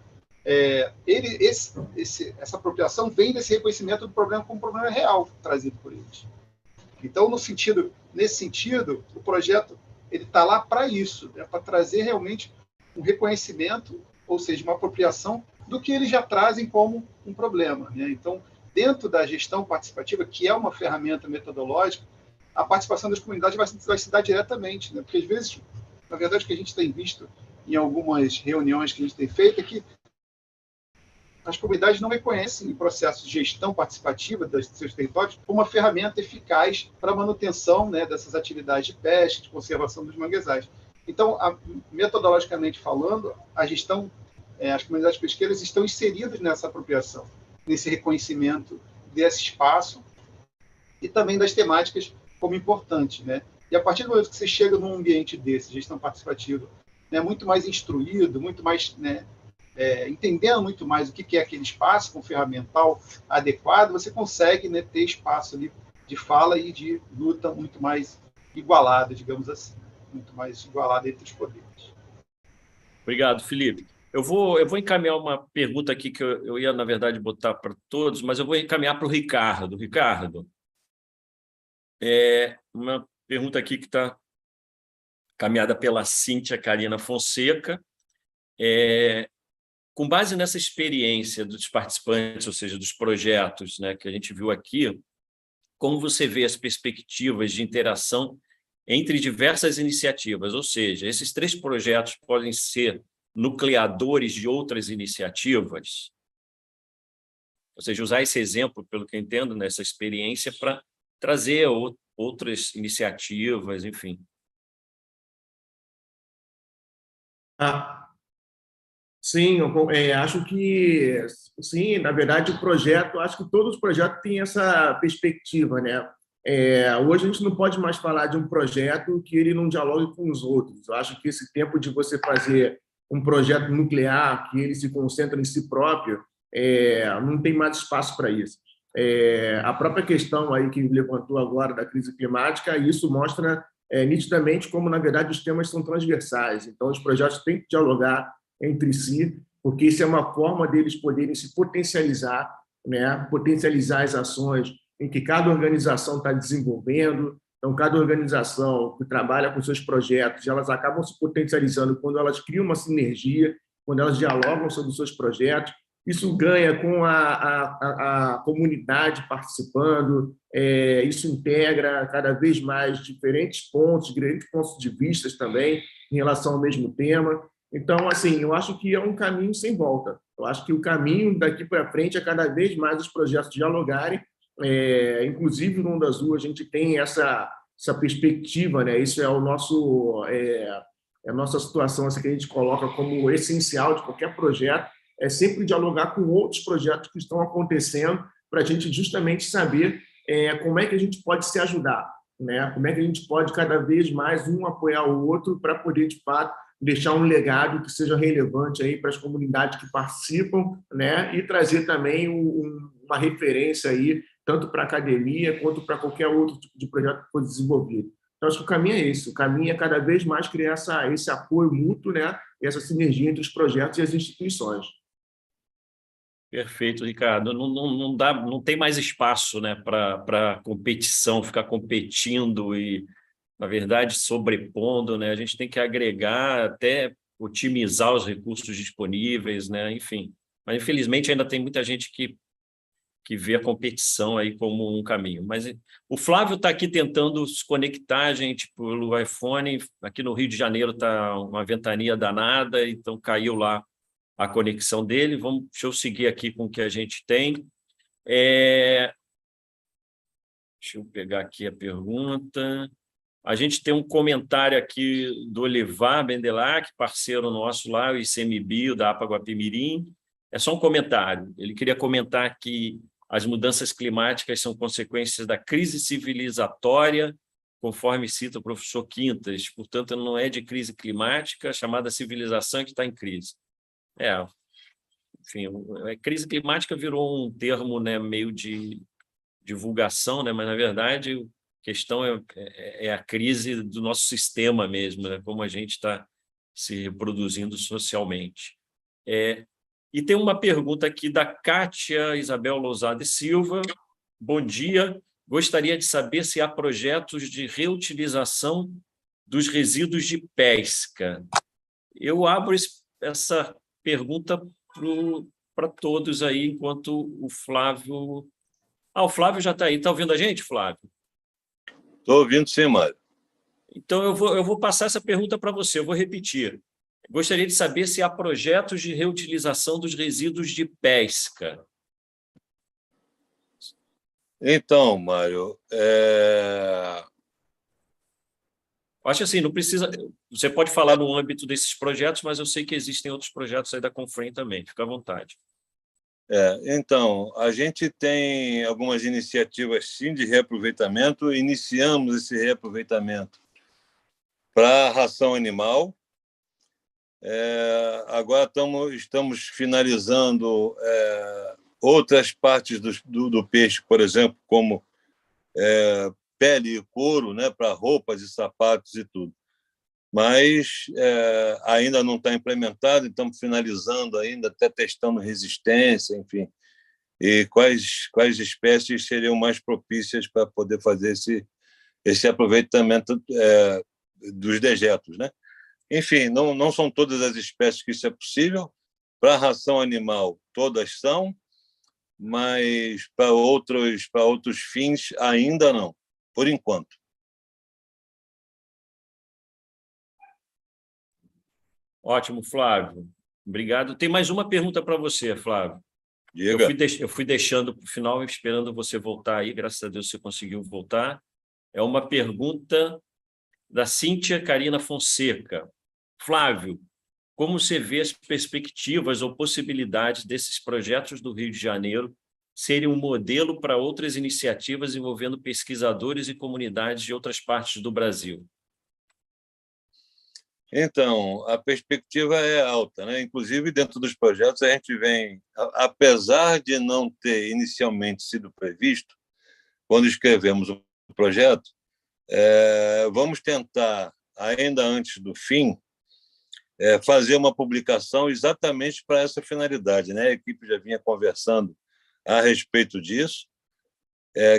essa apropriação vem desse reconhecimento do problema como um problema real trazido por eles. Então, nesse sentido, o projeto ele está lá para isso, né, para trazer realmente um reconhecimento, ou seja, uma apropriação do que eles já trazem como um problema, né? Então, dentro da gestão participativa, que é uma ferramenta metodológica, a participação das comunidades vai se dar diretamente, né? Porque às vezes, na verdade, o que a gente tem visto em algumas reuniões que a gente tem feito é que as comunidades não reconhecem o processo de gestão participativa dos seus territórios como uma ferramenta eficaz para a manutenção, né, dessas atividades de pesca, de conservação dos manguezais. Então, metodologicamente falando, a gestão, as comunidades pesqueiras estão inseridas nessa apropriação, nesse reconhecimento desse espaço e também das temáticas como importantes, né? E a partir do momento que você chega num ambiente desse, gestão participativa, né, muito mais instruído, muito mais, né, entendendo muito mais o que é aquele espaço com ferramental adequado, você consegue, né, ter espaço ali de fala e de luta muito mais igualada, digamos assim, muito mais igualada entre os poderes. Obrigado, Felipe. Eu vou encaminhar uma pergunta aqui que eu ia, na verdade, botar para todos, mas eu vou encaminhar para o Ricardo. Ricardo, uma pergunta aqui que está encaminhada pela Cíntia Carina Fonseca. com base nessa experiência dos participantes, ou seja, dos projetos, né, que a gente viu aqui, como você vê as perspectivas de interação entre diversas iniciativas? Ou seja, esses 3 projetos podem ser nucleadores de outras iniciativas? Ou seja, usar esse exemplo, pelo que eu entendo, nessa experiência, para trazer outras iniciativas, enfim. Sim, acho que sim, na verdade, o projeto, acho que todos os projetos têm essa perspectiva, né? Hoje a gente não pode mais falar de um projeto que ele não dialogue com os outros. Eu acho que esse tempo de você fazer um projeto nuclear que ele se concentra em si próprio, não tem mais espaço para isso. A própria questão aí que levantou agora da crise climática, isso mostra nitidamente como, na verdade, os temas são transversais. Então, os projetos têm que dialogar entre si, porque isso é uma forma deles poderem se potencializar, né? Potencializar as ações em que cada organização está desenvolvendo. Então, cada organização que trabalha com seus projetos, elas acabam se potencializando quando elas criam uma sinergia, quando elas dialogam sobre os seus projetos. Isso ganha com a comunidade participando, isso integra cada vez mais diferentes pontos de vista também em relação ao mesmo tema. Então, assim, eu acho que é um caminho sem volta. Eu acho que o caminho daqui para frente é cada vez mais os projetos dialogarem. Inclusive, no Onda Azul, a gente tem essa perspectiva, né? Isso é o nosso, a nossa situação assim, que a gente coloca como essencial de qualquer projeto, é sempre dialogar com outros projetos que estão acontecendo para a gente justamente saber como é que a gente pode se ajudar, né? Como é que a gente pode cada vez mais um apoiar o outro para poder, de fato, deixar um legado que seja relevante aí para as comunidades que participam, né? E trazer também uma referência aí, tanto para a academia quanto para qualquer outro tipo de projeto que for desenvolvido. Então, acho que o caminho é esse. O caminho é cada vez mais criar esse apoio mútuo, né? E essa sinergia entre os projetos e as instituições. Perfeito, Ricardo. Não tem mais espaço, né, para competição, ficar competindo e, na verdade, sobrepondo, né? A gente tem que agregar, até otimizar os recursos disponíveis, né? Enfim. Mas, infelizmente, ainda tem muita gente que vê a competição aí como um caminho. Mas o Flávio está aqui tentando se conectar, gente, pelo iPhone. Aqui no Rio de Janeiro está uma ventania danada, então caiu lá a conexão dele. Deixa eu seguir aqui com o que a gente tem. Deixa eu pegar aqui a pergunta. A gente tem um comentário aqui do Olivar Bendelac, parceiro nosso lá, o ICMBio, da APA Guapimirim. É só um comentário. Ele queria comentar que as mudanças climáticas são consequências da crise civilizatória, conforme cita o professor Quintas. Portanto, não é de crise climática, a chamada civilização que está em crise. Enfim, a crise climática virou um termo, né, meio de divulgação, né, mas, na verdade, a questão é a crise do nosso sistema mesmo, né, como a gente está se reproduzindo socialmente. E tem uma pergunta aqui da Kátia Isabel Lousada e Silva. Bom dia. Gostaria de saber se há projetos de reutilização dos resíduos de pesca. Eu abro essa pergunta para todos aí, enquanto o Flávio... o Flávio já está aí. Está ouvindo a gente, Flávio? Estou ouvindo sim, Mário. Então, eu vou passar essa pergunta para você, eu vou repetir. Gostaria de saber se há projetos de reutilização dos resíduos de pesca. Então, Mário, Acho assim, não precisa... Você pode falar no âmbito desses projetos, mas eu sei que existem outros projetos aí da Confrem também. Fica à vontade. Então, a gente tem algumas iniciativas, sim, de reaproveitamento. Iniciamos esse reaproveitamento para a ração animal. Agora estamos finalizando outras partes do peixe, por exemplo, como pele e couro, né, para roupas e sapatos e tudo. Mas ainda não está implementado, estamos finalizando ainda, até testando resistência, enfim, e quais espécies seriam mais propícias para poder fazer esse aproveitamento dos dejetos, né? Enfim, não são todas as espécies que isso é possível, Para a ração animal, todas são, mas para outros fins, ainda não, por enquanto. Ótimo, Flávio. Obrigado. Tem mais uma pergunta para você, Flávio. Diga. Eu fui deixando para o final, esperando você voltar aí. Graças a Deus você conseguiu voltar. É uma pergunta da Cíntia Carina Fonseca. Flávio, como você vê as perspectivas ou possibilidades desses projetos do Rio de Janeiro serem um modelo para outras iniciativas envolvendo pesquisadores e comunidades de outras partes do Brasil? Então, a perspectiva é alta, né? Inclusive, dentro dos projetos, a gente vem, apesar de não ter inicialmente sido previsto, quando escrevemos o projeto, vamos tentar, ainda antes do fim, fazer uma publicação exatamente para essa finalidade, né? A equipe já vinha conversando a respeito disso,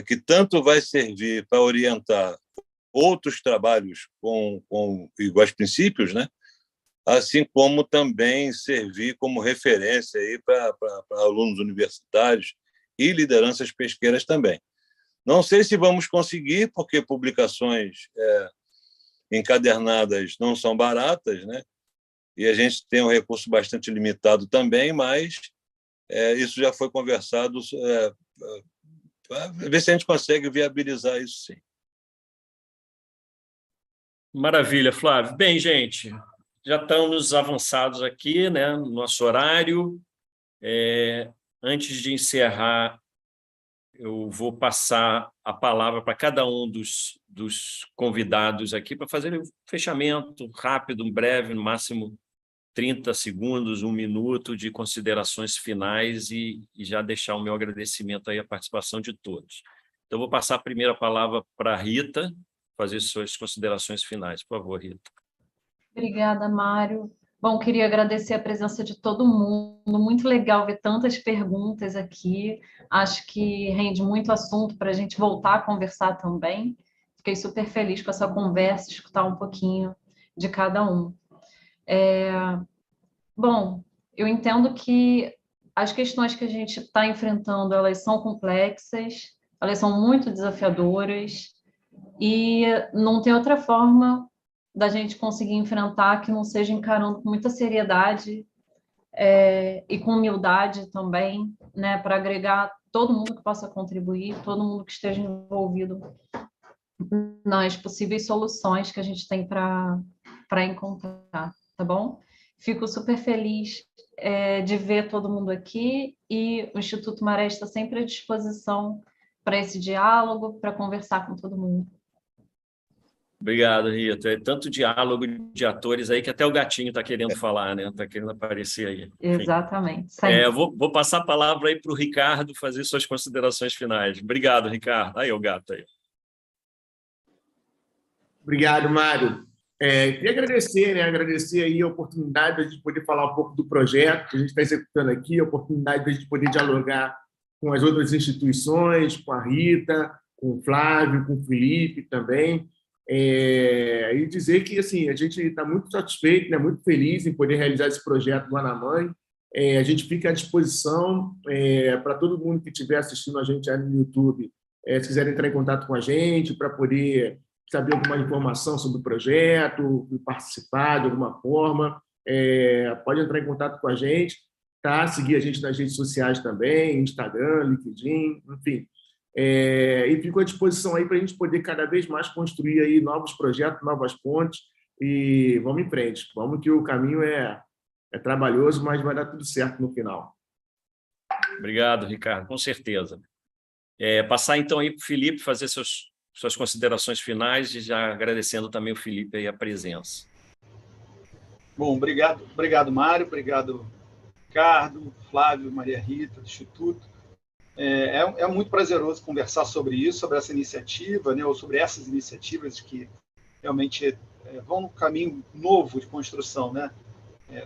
que tanto vai servir para orientar outros trabalhos com iguais princípios, né? Assim como também servir como referência para alunos universitários e lideranças pesqueiras também. Não sei se vamos conseguir, porque publicações encadernadas não são baratas, né? E a gente tem um recurso bastante limitado também, mas isso já foi conversado para ver se a gente consegue viabilizar isso, sim. Maravilha, Flávio. Bem, gente, já estamos avançados aqui, né, no nosso horário. Antes de encerrar, eu vou passar a palavra para cada um dos convidados aqui para fazer um fechamento rápido, breve, no máximo 30 segundos, 1 minuto de considerações finais e já deixar o meu agradecimento aí à participação de todos. Então, vou passar a primeira palavra para a Rita, fazer suas considerações finais. Por favor, Rita. Obrigada, Mário. Bom, queria agradecer a presença de todo mundo. Muito legal ver tantas perguntas aqui. Acho que rende muito assunto para a gente voltar a conversar também. Fiquei super feliz com essa conversa, escutar um pouquinho de cada um. Bom, eu entendo que as questões que a gente está enfrentando, elas são complexas, elas são muito desafiadoras, e não tem outra forma da gente conseguir enfrentar que não seja encarando com muita seriedade e com humildade também, né, para agregar todo mundo que possa contribuir, todo mundo que esteja envolvido nas possíveis soluções que a gente tem para encontrar, tá bom? Fico super feliz de ver todo mundo aqui e o Instituto Maré está sempre à disposição para esse diálogo, para conversar com todo mundo. Obrigado, Rita. É tanto diálogo de atores aí que até o gatinho está querendo falar, né? Está querendo aparecer aí. Enfim. Exatamente. Vou passar a palavra aí para o Ricardo fazer suas considerações finais. Obrigado, Ricardo. Aí o gato aí. Obrigado, Mário. Queria agradecer, né? Agradecer aí a oportunidade de poder falar um pouco do projeto que a gente está executando aqui, a oportunidade de a gente poder dialogar com as outras instituições, com a Rita, com o Flávio, com o Felipe também. E dizer que assim, a gente está muito satisfeito, né, muito feliz em poder realizar esse projeto lá na Mãe. A gente fica à disposição para todo mundo que estiver assistindo a gente aí no YouTube, se quiser entrar em contato com a gente para poder saber alguma informação sobre o projeto, participar de alguma forma, pode entrar em contato com a gente, tá? Seguir a gente nas redes sociais também, Instagram, LinkedIn, enfim. E fico à disposição aí para a gente poder cada vez mais construir aí novos projetos, novas pontes, e vamos em frente. Vamos que o caminho é trabalhoso, mas vai dar tudo certo no final. Obrigado, Ricardo, com certeza. Passar então aí para o Felipe fazer suas considerações finais e já agradecendo também o Felipe aí a presença. Bom, obrigado, Mário, obrigado, Ricardo, Flávio, Maria Rita, do Instituto. É muito prazeroso conversar sobre isso, sobre essa iniciativa, né, ou sobre essas iniciativas que realmente vão num caminho novo de construção, né?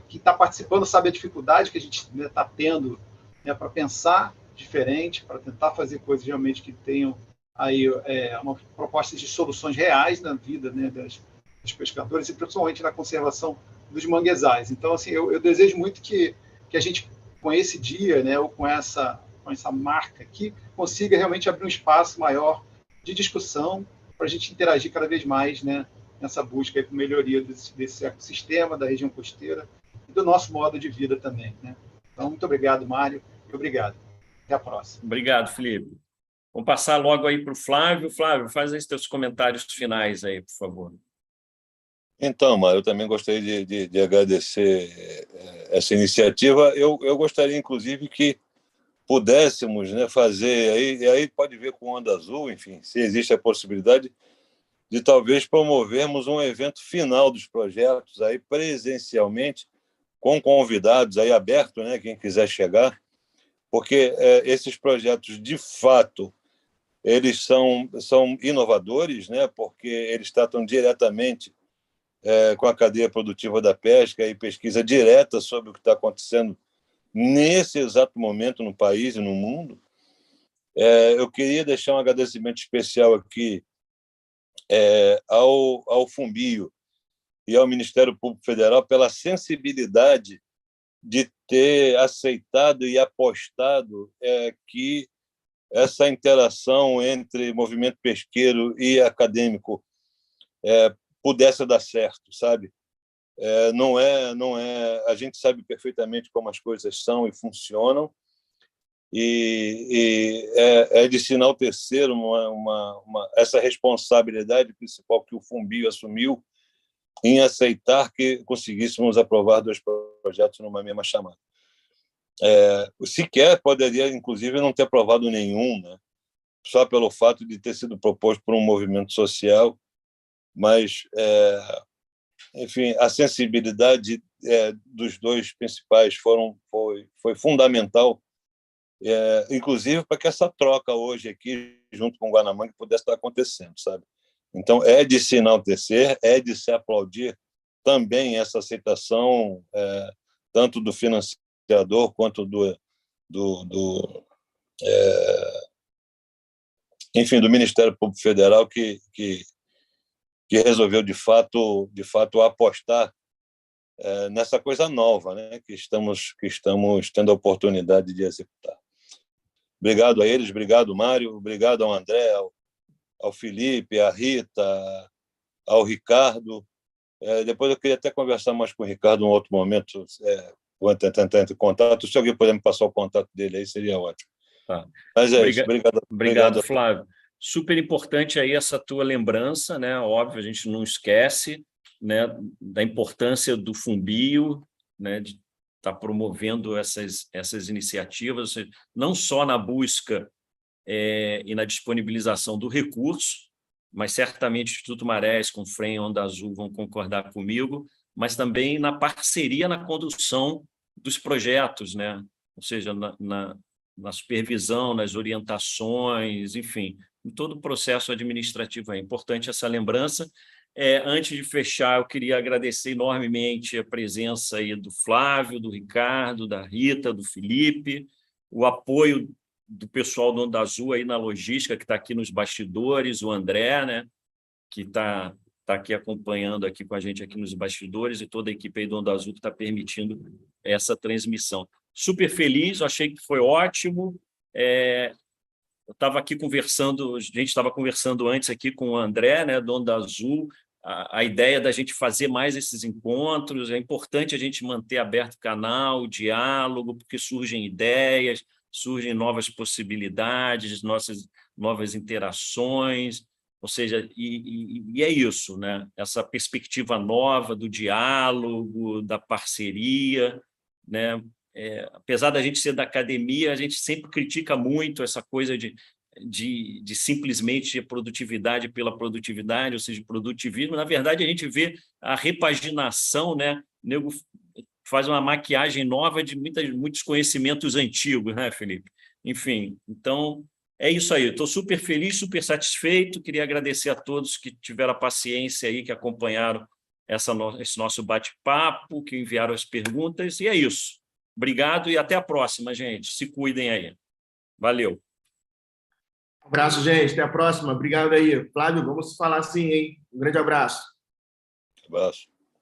Quem está participando sabe a dificuldade que a gente está tendo, né, para pensar diferente, para tentar fazer coisas realmente que tenham aí uma proposta de soluções reais na vida, né, dos pescadores e principalmente na conservação dos manguezais. Então, assim, eu desejo muito que que a gente, com esse dia, né, ou com essa marca aqui, consiga realmente abrir um espaço maior de discussão para a gente interagir cada vez mais, né, nessa busca aí por melhoria desse ecossistema, da região costeira e do nosso modo de vida também, né? Então, muito obrigado, Mário, e obrigado. Até a próxima. Obrigado, Felipe. Vamos passar logo aí para o Flávio. Flávio, faz aí os teus comentários finais aí, por favor. Então, Mário, eu também gostaria de agradecer essa iniciativa. Eu gostaria, inclusive, que pudéssemos, né, fazer, e aí pode ver com Onda Azul, enfim, se existe a possibilidade de talvez promovermos um evento final dos projetos aí presencialmente, com convidados aí aberto, né, quem quiser chegar, porque esses projetos, de fato, eles são inovadores, né, porque eles tratam diretamente com a cadeia produtiva da pesca e pesquisa direta sobre o que está acontecendo nesse exato momento no país e no mundo. Eu queria deixar um agradecimento especial aqui ao Fumbio e ao Ministério Público Federal pela sensibilidade de ter aceitado e apostado que essa interação entre movimento pesqueiro e acadêmico pudesse dar certo, sabe? Não é. A gente sabe perfeitamente como as coisas são e funcionam, e é de se enaltecer essa responsabilidade principal que o Fumbio assumiu em aceitar que conseguíssemos aprovar 2 projetos numa mesma chamada. Sequer poderia, inclusive, não ter aprovado nenhum, né? Só pelo fato de ter sido proposto por um movimento social, mas, enfim, a sensibilidade dos 2 principais foi fundamental, inclusive para que essa troca hoje aqui, junto com o Guanamanga, pudesse estar acontecendo, sabe? Então, é de se enaltecer, é de se aplaudir também essa aceitação, tanto do financiador quanto enfim, do Ministério Público Federal, que resolveu, de fato apostar nessa coisa nova, né, que estamos tendo a oportunidade de executar. Obrigado a eles, obrigado, Mário, obrigado ao André, ao Felipe, à Rita, ao Ricardo. Depois eu queria até conversar mais com o Ricardo em um outro momento, vou tentar entrar em contato. Se alguém puder me passar o contato dele aí, seria ótimo. Tá. Mas isso, obrigado, Flávio. Super importante aí essa tua lembrança, né? Óbvio, a gente não esquece, né, da importância do Fumbio, né, de estar promovendo essas iniciativas, ou seja, não só na busca e na disponibilização do recurso, mas certamente o Instituto Marés, com o FREM e Onda Azul vão concordar comigo, mas também na parceria na condução dos projetos, né? Ou seja, na supervisão, nas orientações, enfim, em todo o processo administrativo. É importante essa lembrança. Antes de fechar, eu queria agradecer enormemente a presença aí do Flávio, do Ricardo, da Rita, do Felipe, o apoio do pessoal do Onda Azul aí na logística, que está aqui nos bastidores, o André, né, que está aqui acompanhando aqui com a gente aqui nos bastidores, e toda a equipe aí do Onda Azul que está permitindo essa transmissão. Super feliz, eu achei que foi ótimo. Eu estava aqui conversando, a gente estava conversando antes aqui com o André, né, do Onda Azul, a ideia da gente fazer mais esses encontros. É importante a gente manter aberto o canal, o diálogo, porque surgem ideias, surgem novas possibilidades, novas interações, ou seja, e é isso, né? Essa perspectiva nova do diálogo, da parceria, né? Apesar da gente ser da academia, a gente sempre critica muito essa coisa de simplesmente produtividade pela produtividade, ou seja, produtivismo. Na verdade, a gente vê a repaginação, né? O nego faz uma maquiagem nova de muitos conhecimentos antigos, né, Felipe? Enfim, então é isso aí. Estou super feliz, super satisfeito. Queria agradecer a todos que tiveram a paciência aí, que acompanharam esse nosso bate-papo, que enviaram as perguntas, e é isso. Obrigado e até a próxima, gente. Se cuidem aí. Valeu. Um abraço, gente. Até a próxima. Obrigado aí. Flávio, vamos falar assim, hein? Um grande abraço. Abraço.